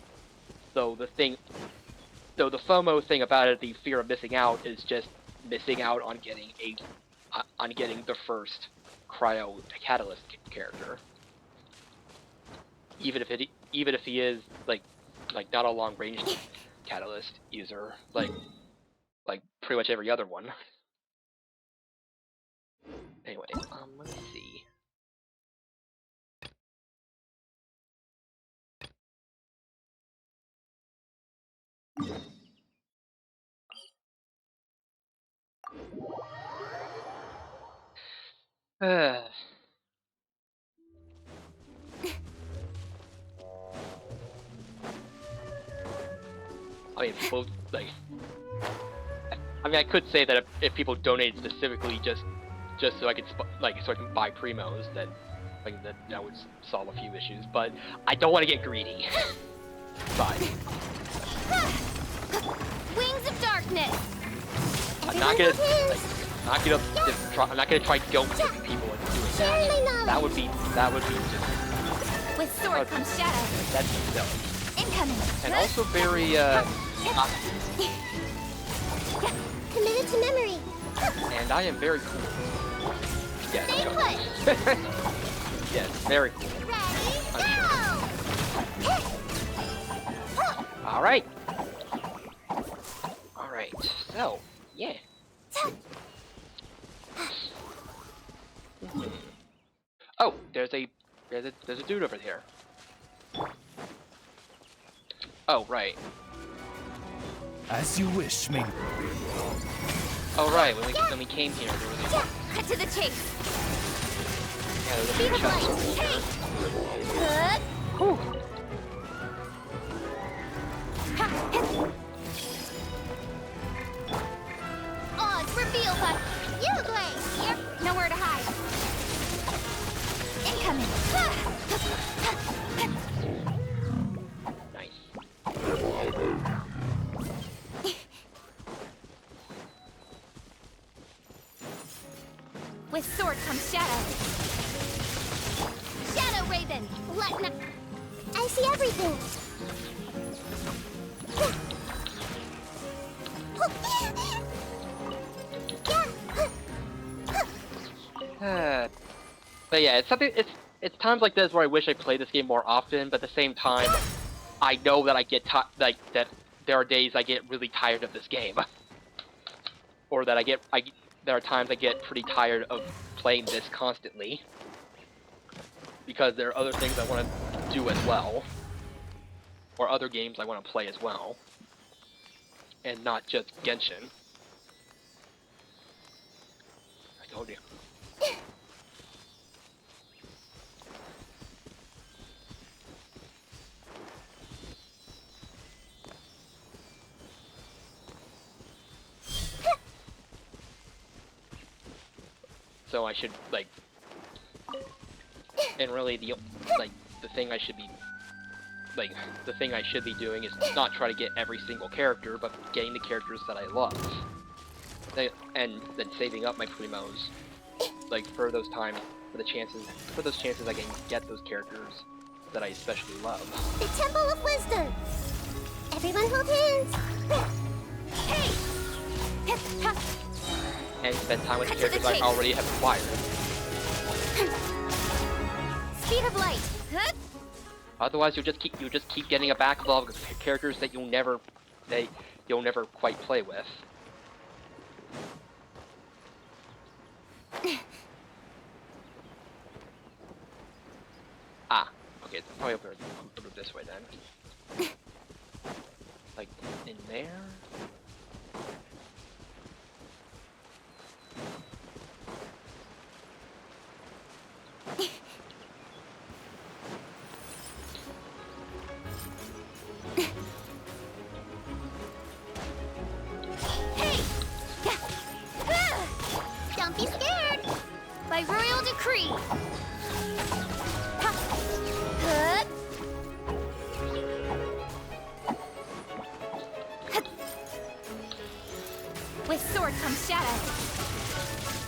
FOMO thing about it, the fear of missing out, is just missing out on getting the first cryo catalyst character. Even if he is not a long range catalyst user, like pretty much every other one. Anyway, let me see. I mean, people I could say that if people donate specifically just so I could so I can buy primos, then that would solve a few issues. But I don't want to get greedy. But Wings of darkness. I'm not gonna try guilt tripping people into doing that. That would be just. With sword comes shadow. That's silly. Incoming. And also very Committed to memory. And I am very cool. Yes. Stay put. Yes, very cool. Ready, go! Alright. Alright, so, yeah. Oh, there's a dude over here. Oh, right. As you wish, Ming. Oh, right, when we came here, there was a... Cut to the chase. Yeah, there was a big chest over here. Whew. Oz, reveal us. You go nowhere to hide. Incoming. Nice. With sword comes shadow. Shadow Raven. I see everything. But yeah, it's something. It's times like this where I wish I played this game more often. But at the same time, I know that I get like that. There are days I get really tired of this game, or that there are times I get pretty tired of playing this constantly because there are other things I want to do as well, or other games I want to play as well, and not just Genshin. I told you. So I should like, and really the thing I should be doing is not try to get every single character, but getting the characters that I love, and then saving up my primos, like for those chances I can get those characters that I especially love. The Temple of Wisdom. Everyone hold hands. Hey! And spend time with the characters I already have acquired. Speed of light. Otherwise, you'll just keep getting a backlog of characters that you'll never quite play with. Okay, it's probably over this way then. Like in there. Don't be scared! By royal decree! With sword comes shadow.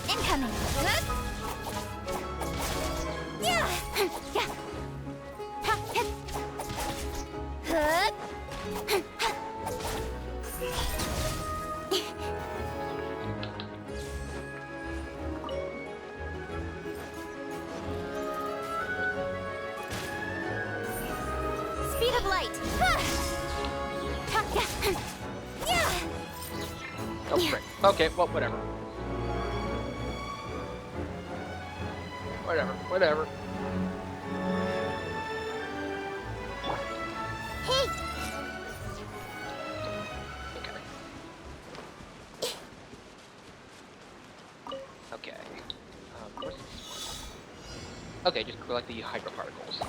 Incoming! Speed of light. Oh, frick. Okay, well, whatever. Whatever. Hey! Okay. Where's this one? Okay, just collect the hydroparticles.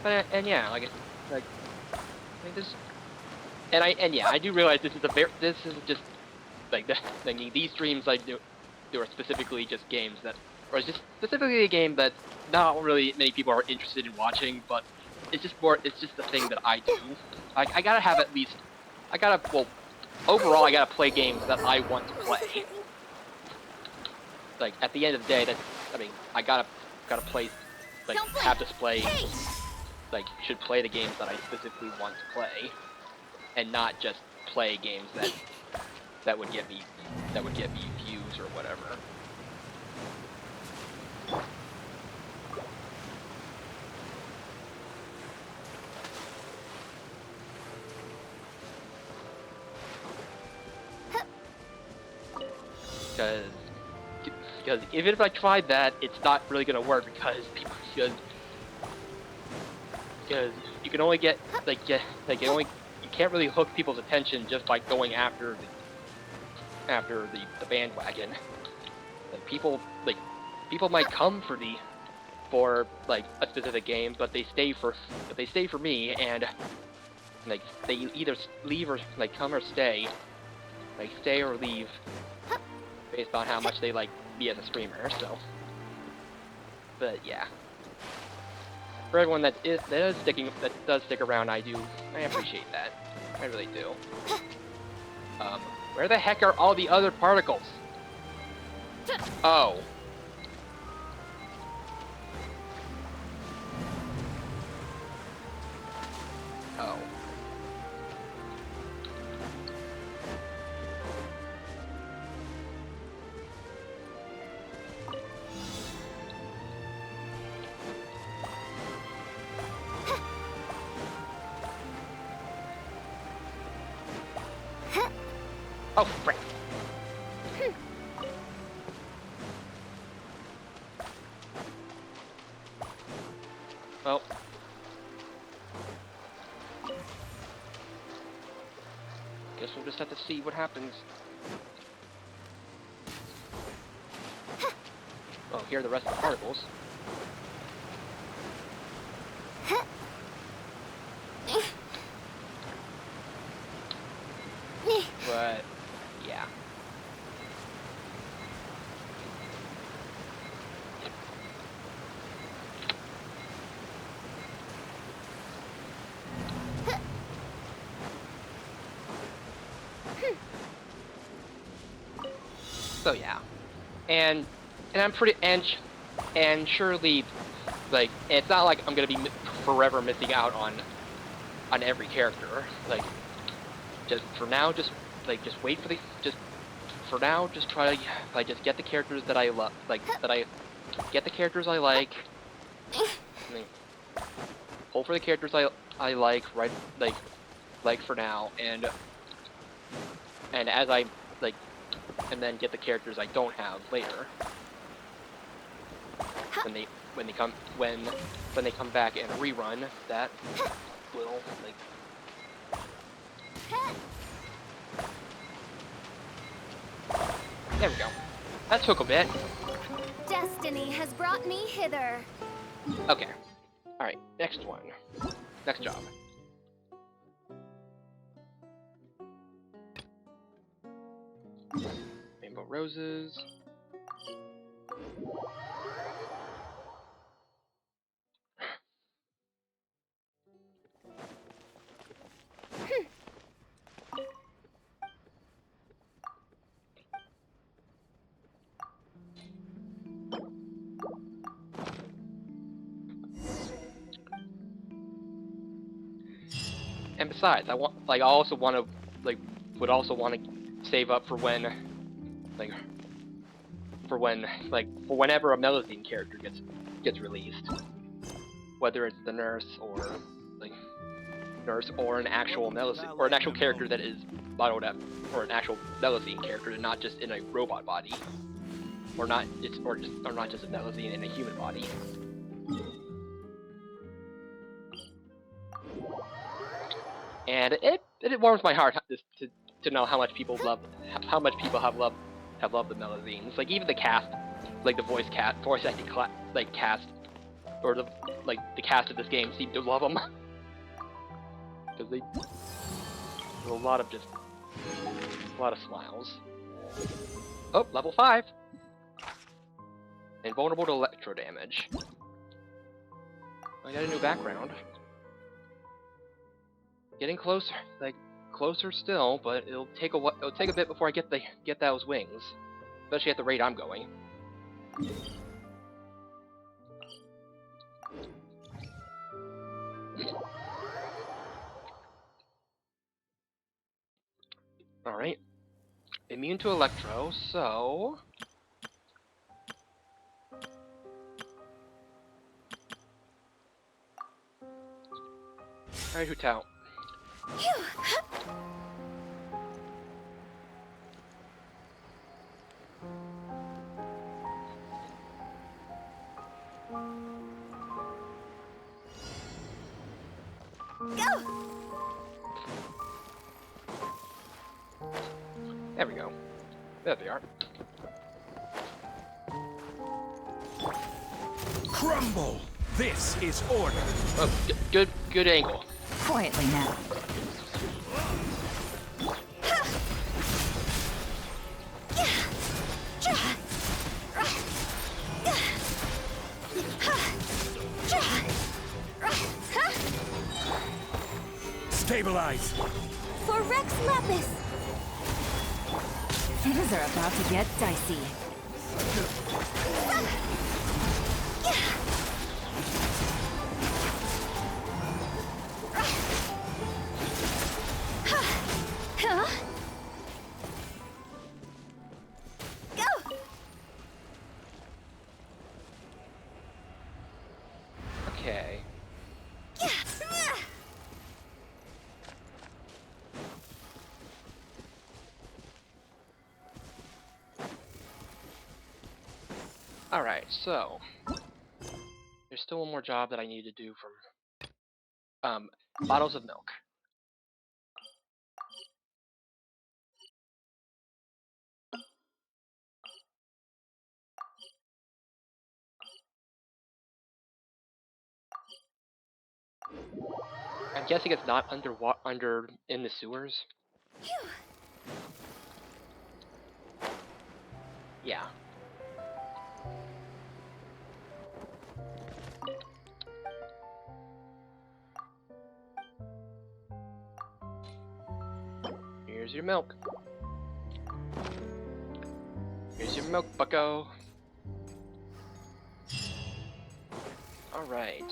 But and yeah, I mean this, and yeah, I do realize this is just like these streams I do are specifically just games that, or it's just specifically a game that not really many people are interested in watching, but it's just the thing that I do. I gotta have at least, overall I gotta play games that I want to play. Like at the end of the day, I gotta play, have this play. Should play the games that I specifically want to play, and not just play games that would get me views or whatever. Because even if I tried that, it's not really gonna work because you can only get you can't really hook people's attention just by going after the bandwagon. People might come for for like a specific game, but they stay for me, and like they either leave or like come or stay, like stay or leave, based on how much they like me as a streamer. So, but yeah, for everyone that does stick around, I appreciate that. I really do. Where the heck are all the other particles? Oh. Oh. Oh, frick. Well. Guess we'll just have to see what happens. Oh, here are the rest of the particles. But, yeah. So yeah, and I'm pretty and surely, like, it's not like I'm gonna be forever missing out on every character. Like, just for now, just wait for for now, just try to like just get the characters that I love, get the characters I like. I mean, hold for the characters I like, right, like for now, and as I like. And then get the characters I don't have later. When they come back and rerun, that will like. There we go. That took a bit. Destiny has brought me hither. Okay. All right. Next one. Next job. Rainbow roses. And besides, I also want to would also want to save up for when for whenever a Melusine character gets released, whether it's the nurse or an actual Melusine or an actual character that is modeled up, or an actual Melusine character, not just in a robot body, or not just a Melusine in a human body. And it warms my heart to know how much people have loved the Melusines. Like, even the cast, like the voice acting cast, or the cast of this game seem to love them. Because there's a lot of smiles. Oh, level 5. Invulnerable to electro damage. I got a new background. Getting closer, closer still, but it'll take a bit before I get those wings, especially at the rate I'm going. All right, immune to electro, so. All right, Hutao. There we go. There they are. Crumble! This is order. Oh, good angle. Quietly now. Stabilize! For Rex Lapis! Things are about to get dicey. Huh? Go! Okay. Alright, so there's still one more job that I need to do from bottles of milk. I'm guessing it's not under in the sewers. Yeah. Here's your milk. Here's your milk, bucko. Alright.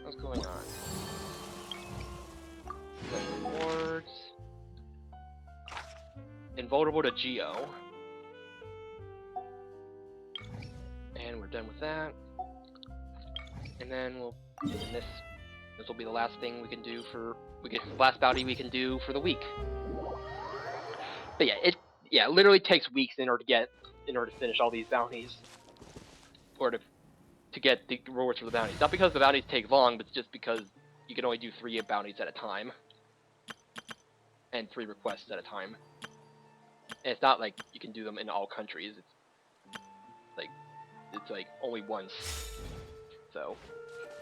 What's going on? Rewards. Invulnerable to Geo. And we're done with that. And then this will be the last thing we can do last bounty we can do for the week. But yeah, it literally takes weeks in order to finish all these bounties. Or to get the rewards for the bounties. Not because the bounties take long, but just because you can only do 3 bounties at a time. And 3 requests at a time. And it's not like you can do them in all countries. It's like only once. So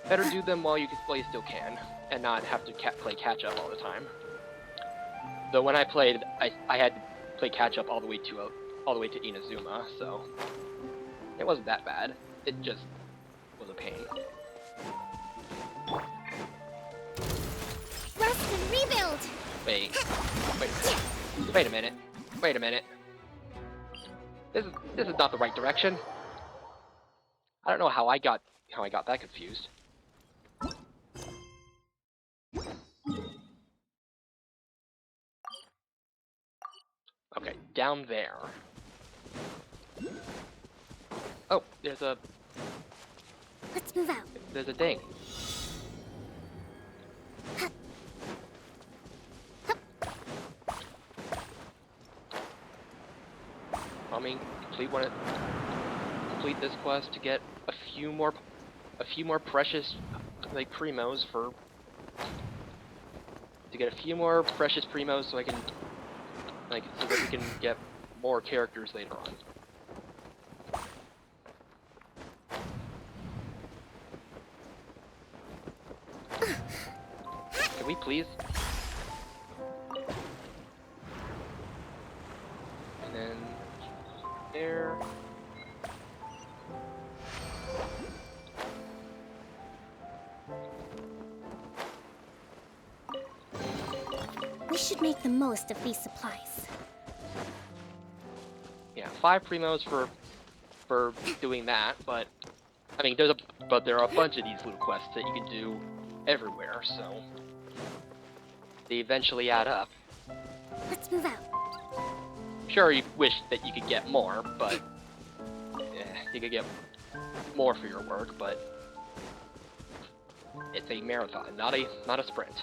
better do them while you still can, and not have to play catch up all the time. Though when I played, I had to play catch up all the way to Inazuma, so it wasn't that bad. It just was a pain. Rest and rebuild! Wait a minute. This is not the right direction. I don't know how I got that confused. Okay, down there. Oh, there's a ding. I mean, complete this quest to get a few more precious primos so I can so that we can get more characters later on. Can we please? And then there. We should make the most of these supplies. Yeah, 5 primos for doing that, but I mean there are a bunch of these little quests that you can do everywhere, so they eventually add up. Let's move out. Sure, you wish that you could get more, but you could get more for your work, but it's a marathon, not a sprint.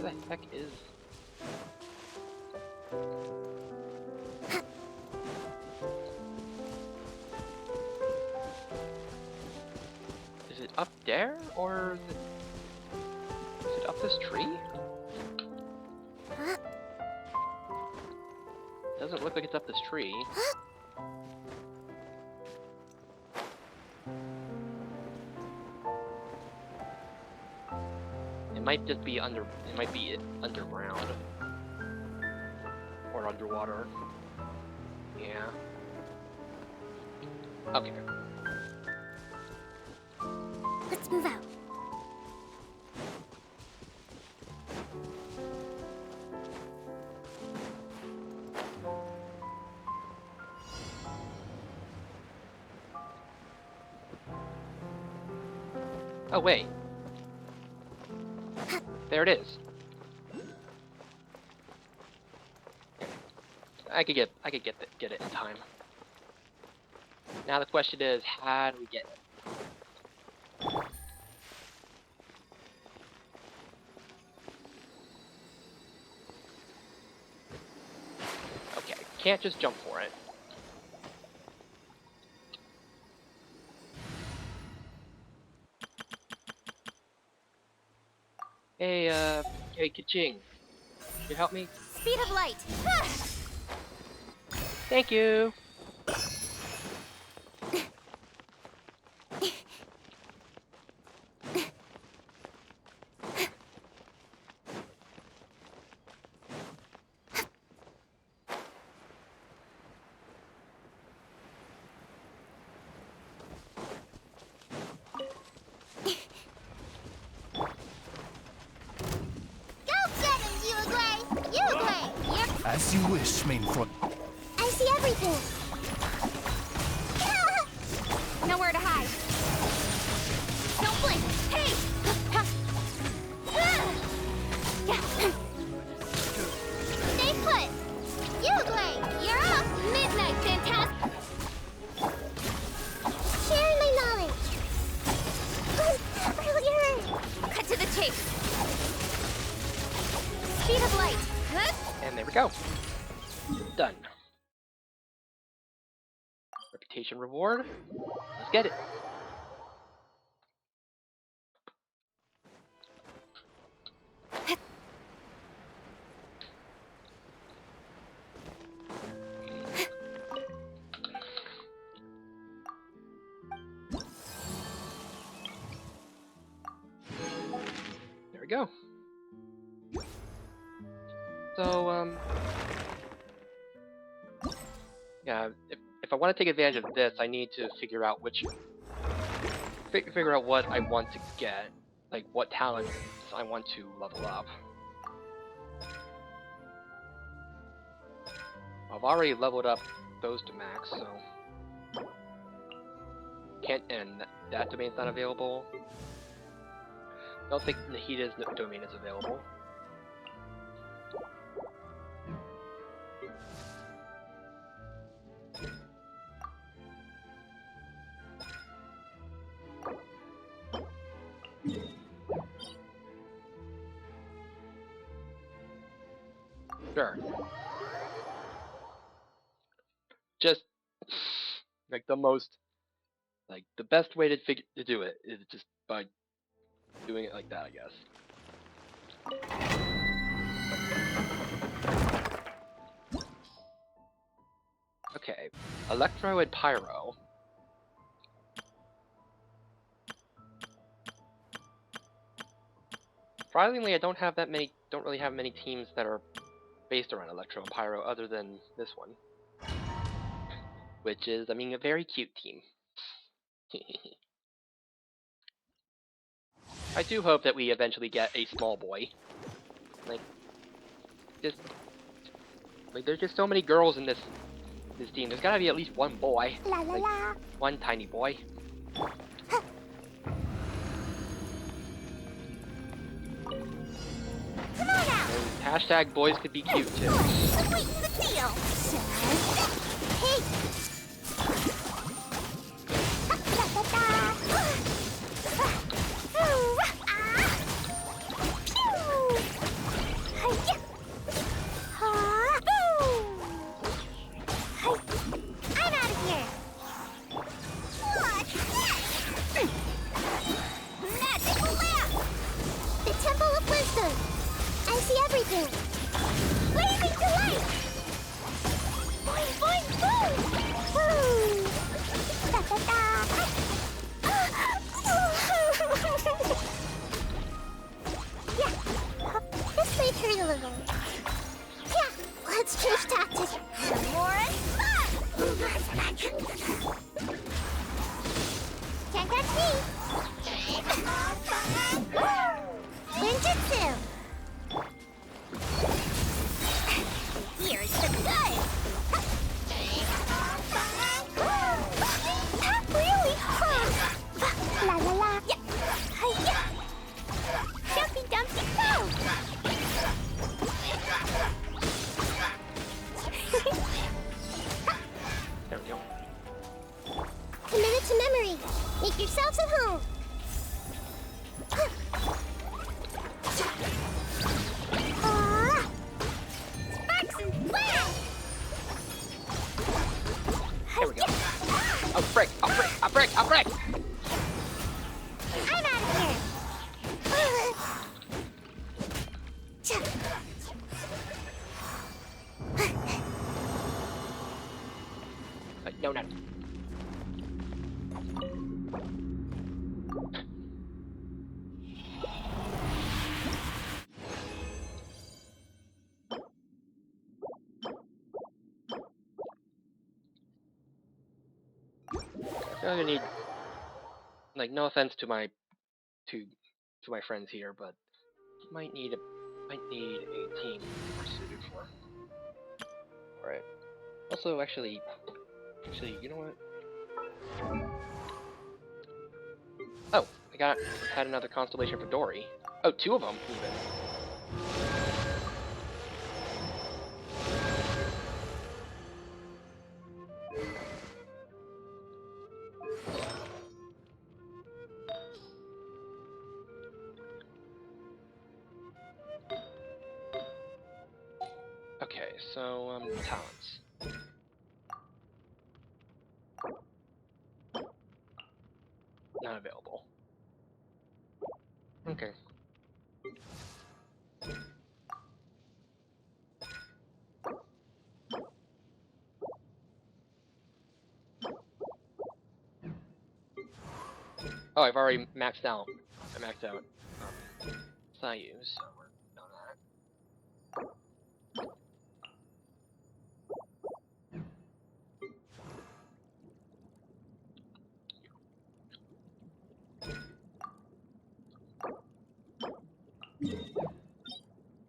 Where the heck is? Is it up there, or is it up this tree? Doesn't look like it's up this tree. It might just be under. It might be underground or underwater. Yeah. Okay. Let's move out. Oh wait. There it is. I could get it in time. Now the question is, how do we get it? Okay, can't just jump for it. Hey, Kaching. Could you help me? Speed of light. Thank you. As you wish, main front. I see everything. Nowhere to hide. Don't blink. Hey! Stay put. Uruguay, you're up. Midnight, fantastic. Sharing my knowledge. Earlier. Cut to the chase. Speed of light. And there we go. Done. Reputation reward. Let's get it. There we go. So, yeah, if I want to take advantage of this, I need to figure out figure out what I want to get, like what talents I want to level up. I've already leveled up those to max, so can't, and that domain's not available. Don't think Nahida's domain is available. Sure. Just like the best way to do it is just by doing it like that, I guess. Okay, Electro and Pyro. Surprisingly, I don't really have many teams that are based around Electro and Pyro other than this one. Which is, I mean, a very cute team. I do hope that we eventually get a small boy. There's just so many girls in this team. There's gotta be at least one boy. One tiny boy. Come on out. And hashtag boys could be cute too. Sweeten the deal. Hey. Make yourselves at home. Sparks and flash! There we go. Oh, frick! Oh, frick! Oh, frick! Oh, frick! I'm out of here. No, no. I feel like I need, like, no offense to my friends here, but might need a team more suited for. All right. Also, actually, you know what? Oh, had another constellation for Dory. Oh, 2 of them even. Okay, so talents. Not available. Okay. Oh, I've already maxed out. I maxed out Sayu, so we're done that.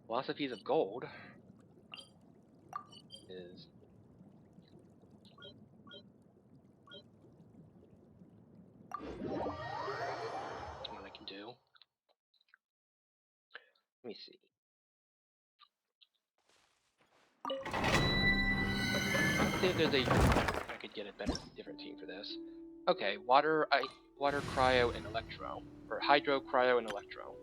Philosophies of Gold is what I can do. Let me see. Let's see if there's I could get a different team for this. Okay, water, cryo, and electro, or hydro, cryo, and electro.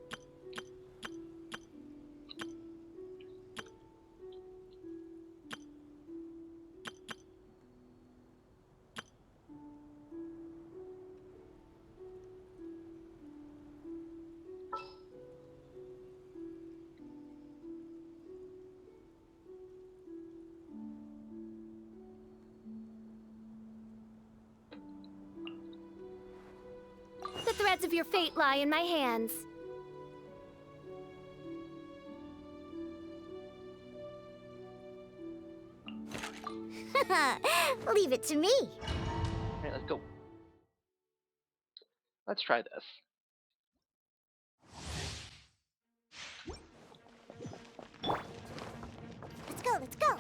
The threads of your fate lie in my hands. Leave it to me. Alright, let's go. Let's try this. Let's go, let's go.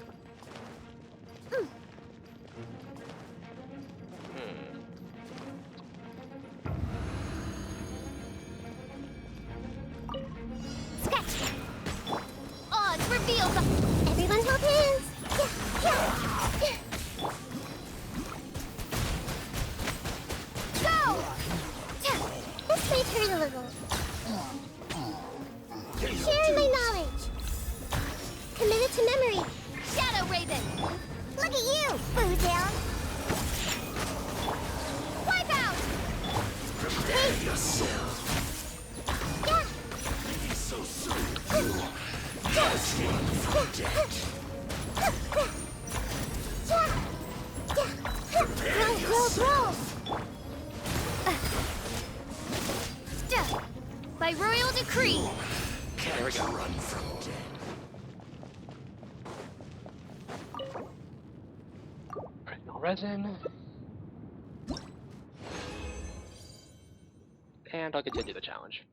Scratch. Odds reveals. Everyone hold hands. Go! This might hurt a little. Sharing my knowledge. Committed to memory. Shadow Raven. Look at you, Boozle. Wipe out. Prepare yourself. Yeah. So soon. Roll. By royal decree. There we go. Run from dead. Crystal resin. And I'll continue the challenge.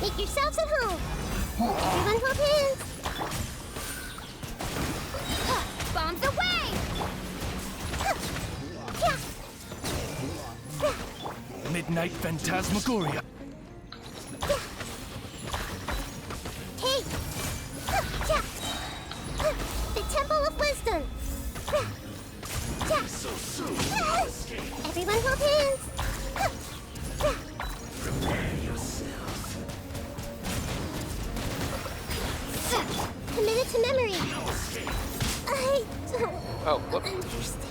Make yourselves at home. Everyone hold hands. Ignite Phantasmagoria. Hey! The Temple of Wisdom! So soon. Everyone hold hands! Prepare yourself. Committed to memory! I don't whoops. understand.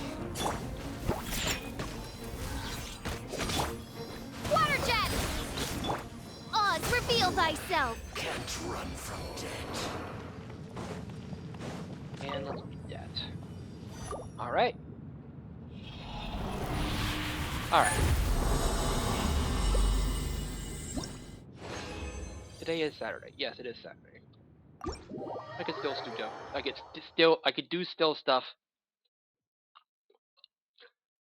Water jet! Oz, reveal thyself! Can't run from death. And let's do that. Alright. Alright. Today is Saturday. Yes, it is Saturday. I could still do still stuff.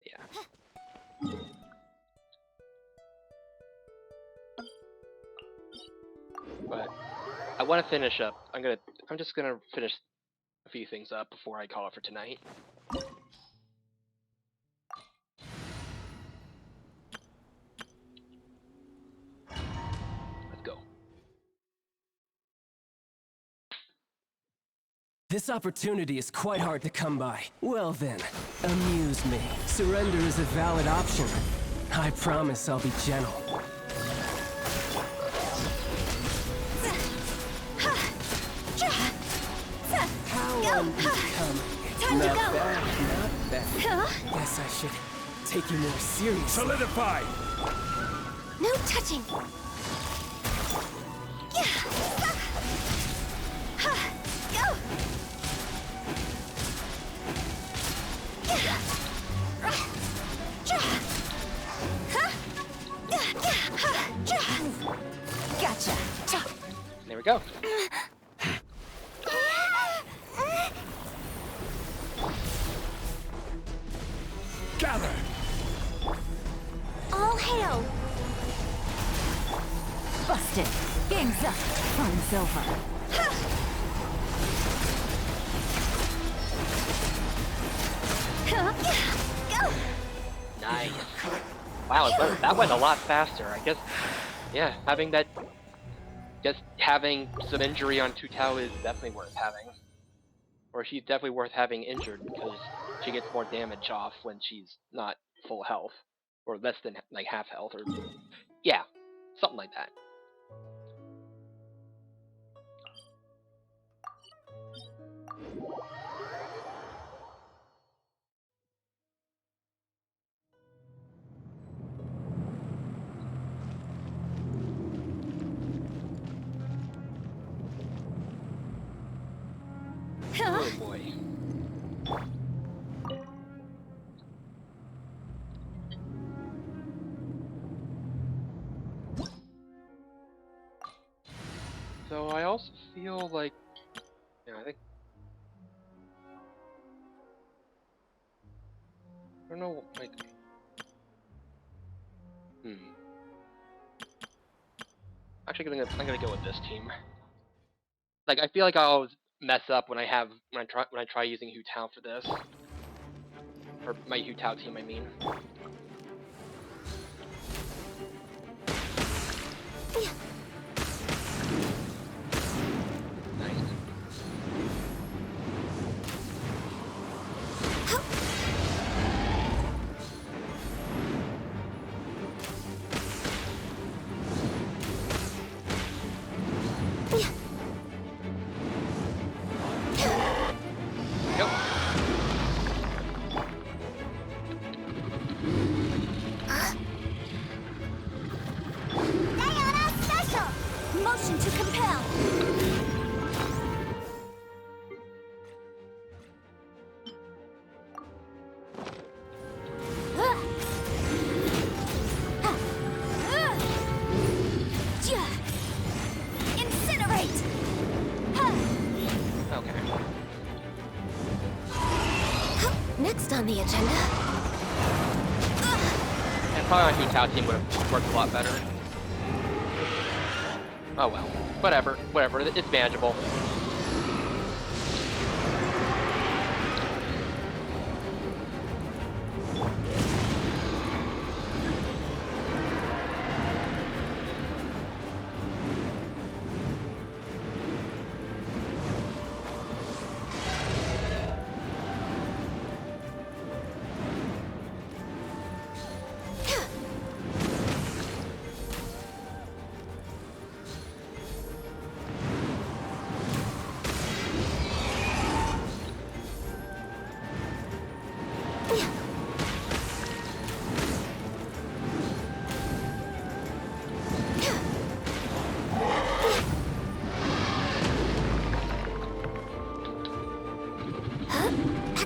Yeah. But I want to finish up. I'm just gonna finish a few things up before I call it for tonight. Let's go. This opportunity is quite hard to come by. Well then, amuse me. Surrender is a valid option. I promise I'll be gentle. How unbecoming. Time to Not go. bad, not bad. Guess I should take you more seriously. Solidify! No touching! Go! Gotcha! There we go. Gather! All hail! Busted. Game's up. Fun's over. Go! Nice. Wow, that went a lot faster. I guess, yeah, just having some injury on Tutao is definitely worth having. Or she's definitely worth having injured because she gets more damage off when she's not full health. Or less than, like, half health, or, yeah, something like that. Oh boy. So I also feel like, yeah, I don't know, like, actually I'm gonna go with this team. Like, I feel like I always mess up when I try using Hu Tao for this, or my Hu Tao team, I mean. Nice. Motion to compel! Incinerate! Okay. Next on the agenda. And probably my Hu Tao team would have worked a lot better. Oh well. Whatever. It's manageable.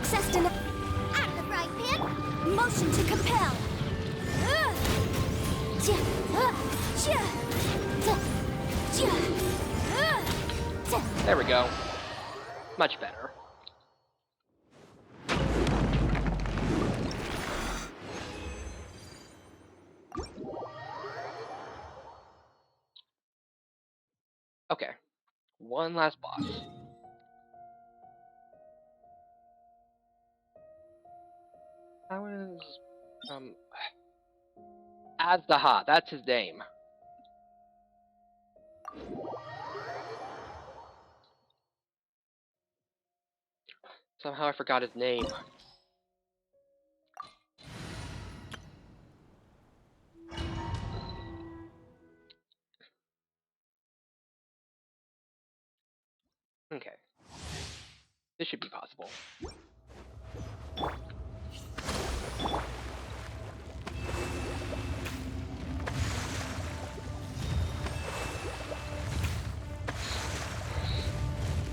Access denied. Out of the frying pan. Motion to compel. There we go. Much better. Okay. One last boss. How is Azdaha, that's his name. Somehow I forgot his name. Okay. This should be possible.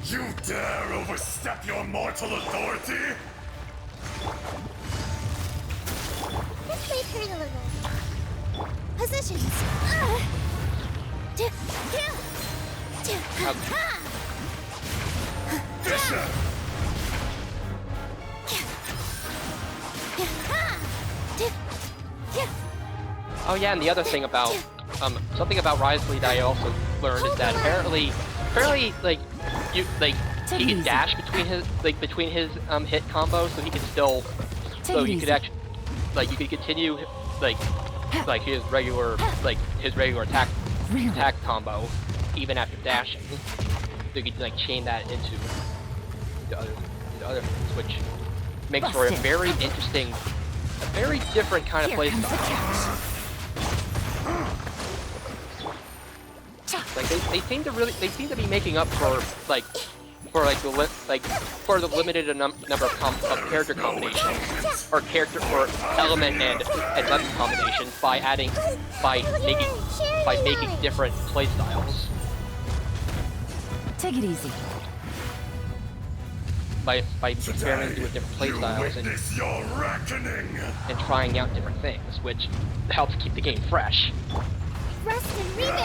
You dare overstep your mortal authority? This may hurt a little. Positions. Fisher! Oh yeah, and the other thing about something about Risley that I also learned is that apparently like he can dash between his hit combos, so he can still you could actually you could continue his regular attack combo even after dashing. So you could chain that into other things, which makes for a very interesting, a very different kind of playstyle. Like they seem to be making up for the limited number of character combinations or element and weapon combinations by making different playstyles. Take it easy. By experimenting with different playstyles and trying out different things, which helps keep the game fresh. Rest and rebuild!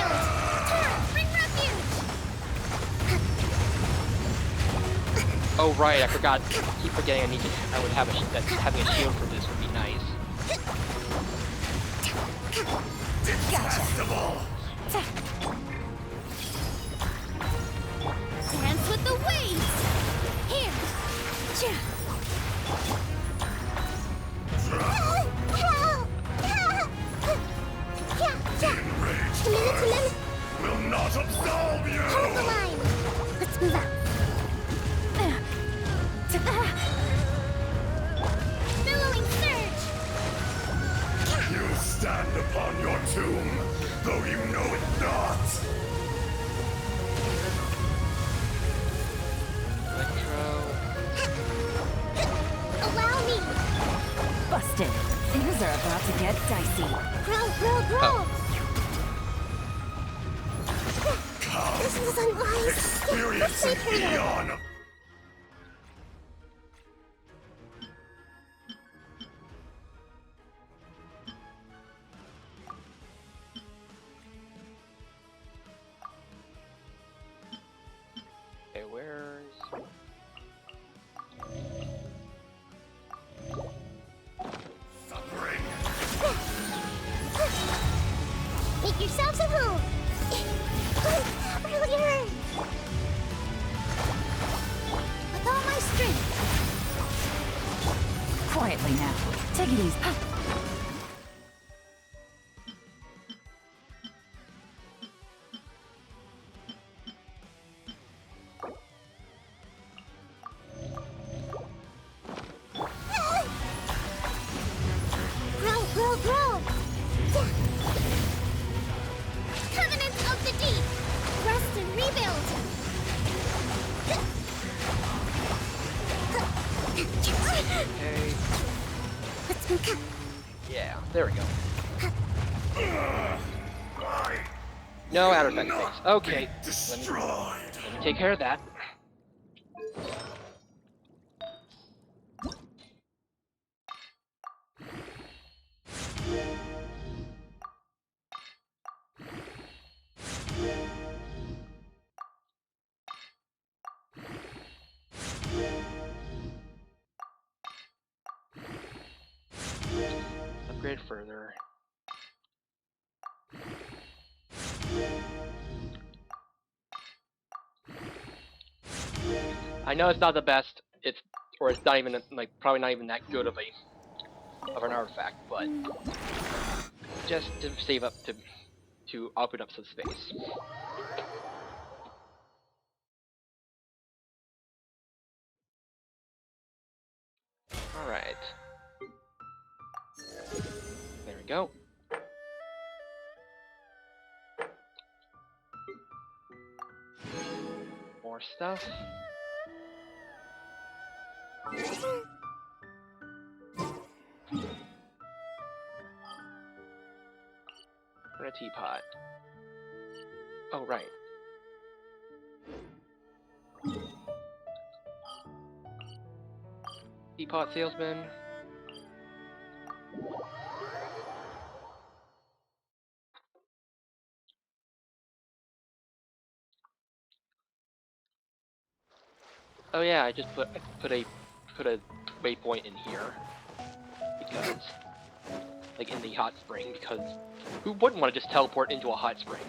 Turn! Bring refuge! Oh right, I forgot. Keep forgetting I would have having a shield for this would be nice. Gotcha. Dance with the waves! Here! Will not absolve you! Hold the line! Let's move out. Billowing surge! You stand upon your tomb, though you know it not. Allow me! Busted. Things are about to get dicey. Grow! This was unwise. Experience an eon of... Okay, where's... Suffering. Make yourselves at home. Earlier. With all my strength. Quietly now. Take it easy. Grow! Covenant of the Deep! Rest and rebuild! Okay. Let's move up. Yeah, there we go. No outer effect phase. Okay. Let me take care of that. upgrade further. I know it's not the best. It's not even like probably not even that good of an artifact, but just to save up to open up some space. All right. There we go. More stuff. And a teapot. Oh, right. Teapot salesman. Oh yeah, I just put a waypoint in here because, like, in the hot spring, because who wouldn't want to just teleport into a hot spring?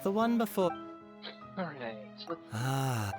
The one before. Alright, so let's... Ah.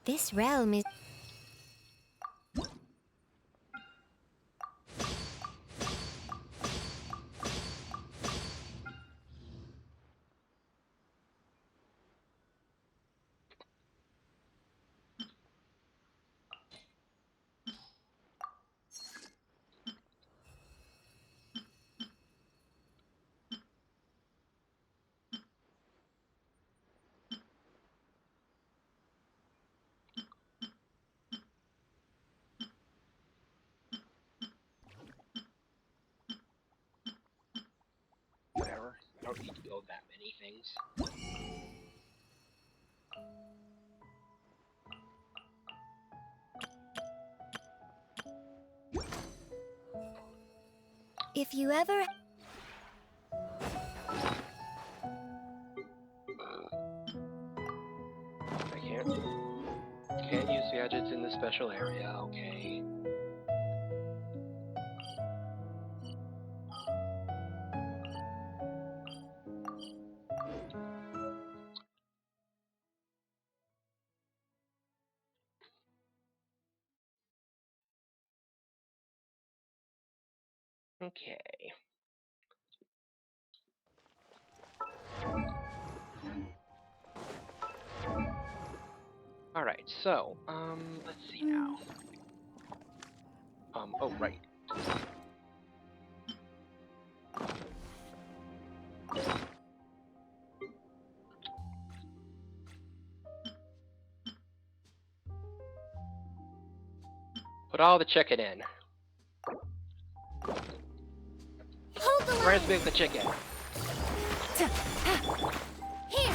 This realm is... Whatever. I don't need to build that many things. If you ever... I can't use gadgets in the special area, okay. Okay. Alright, so, let's see now. Oh, right. Put all the chicken in. Where's the chicken? Here!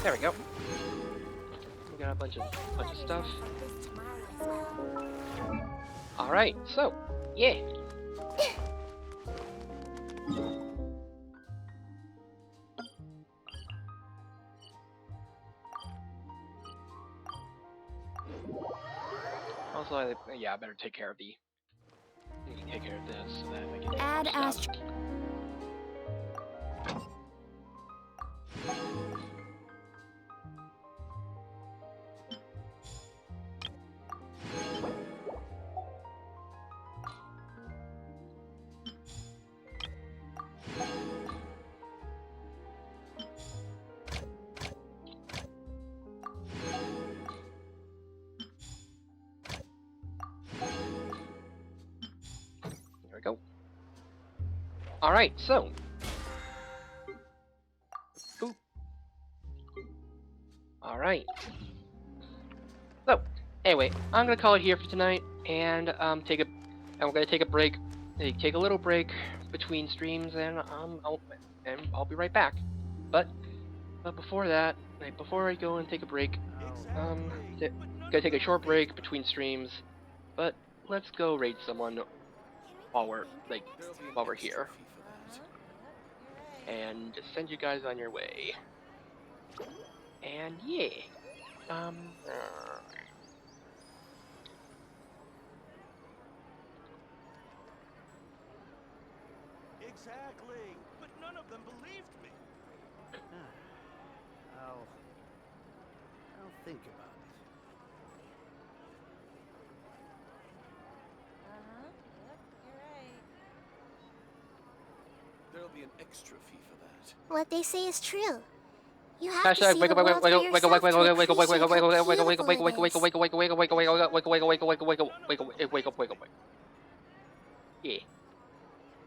There we go. We got a bunch of stuff. Alright, so, yeah. Also, yeah, I better take care of the. I need to take care of this so that I can Add get Astro. There we go. Alright, so. Ooh. Alright. So, anyway, I'm gonna call it here for tonight, and and we're gonna take a break, take a little break between streams, and I'll be right back. But before that, before I go and take a break, gonna take a short break between streams, but let's go raid someone while we're here, and just send you guys on your way. And yeah, Exactly, but none of them believed me. I'll think about it. Yep, you're right. There'll be an extra fee for that. What they say is true. You have to hashtag see wake the up, wake world up, for wake up, wake up, yourself wake to up, wake up, wake appreciate up, how wake up, wake up, wake up, beautiful wake it up, wake is. up, wake up, wake up, wake up, wake up, wake up, wake up, wake up, wake up, wake up, wake up, wake up, wake up, wake up. Yeah.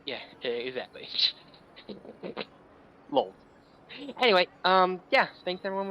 Yeah, exactly. Lol. Anyway, yeah, thanks everyone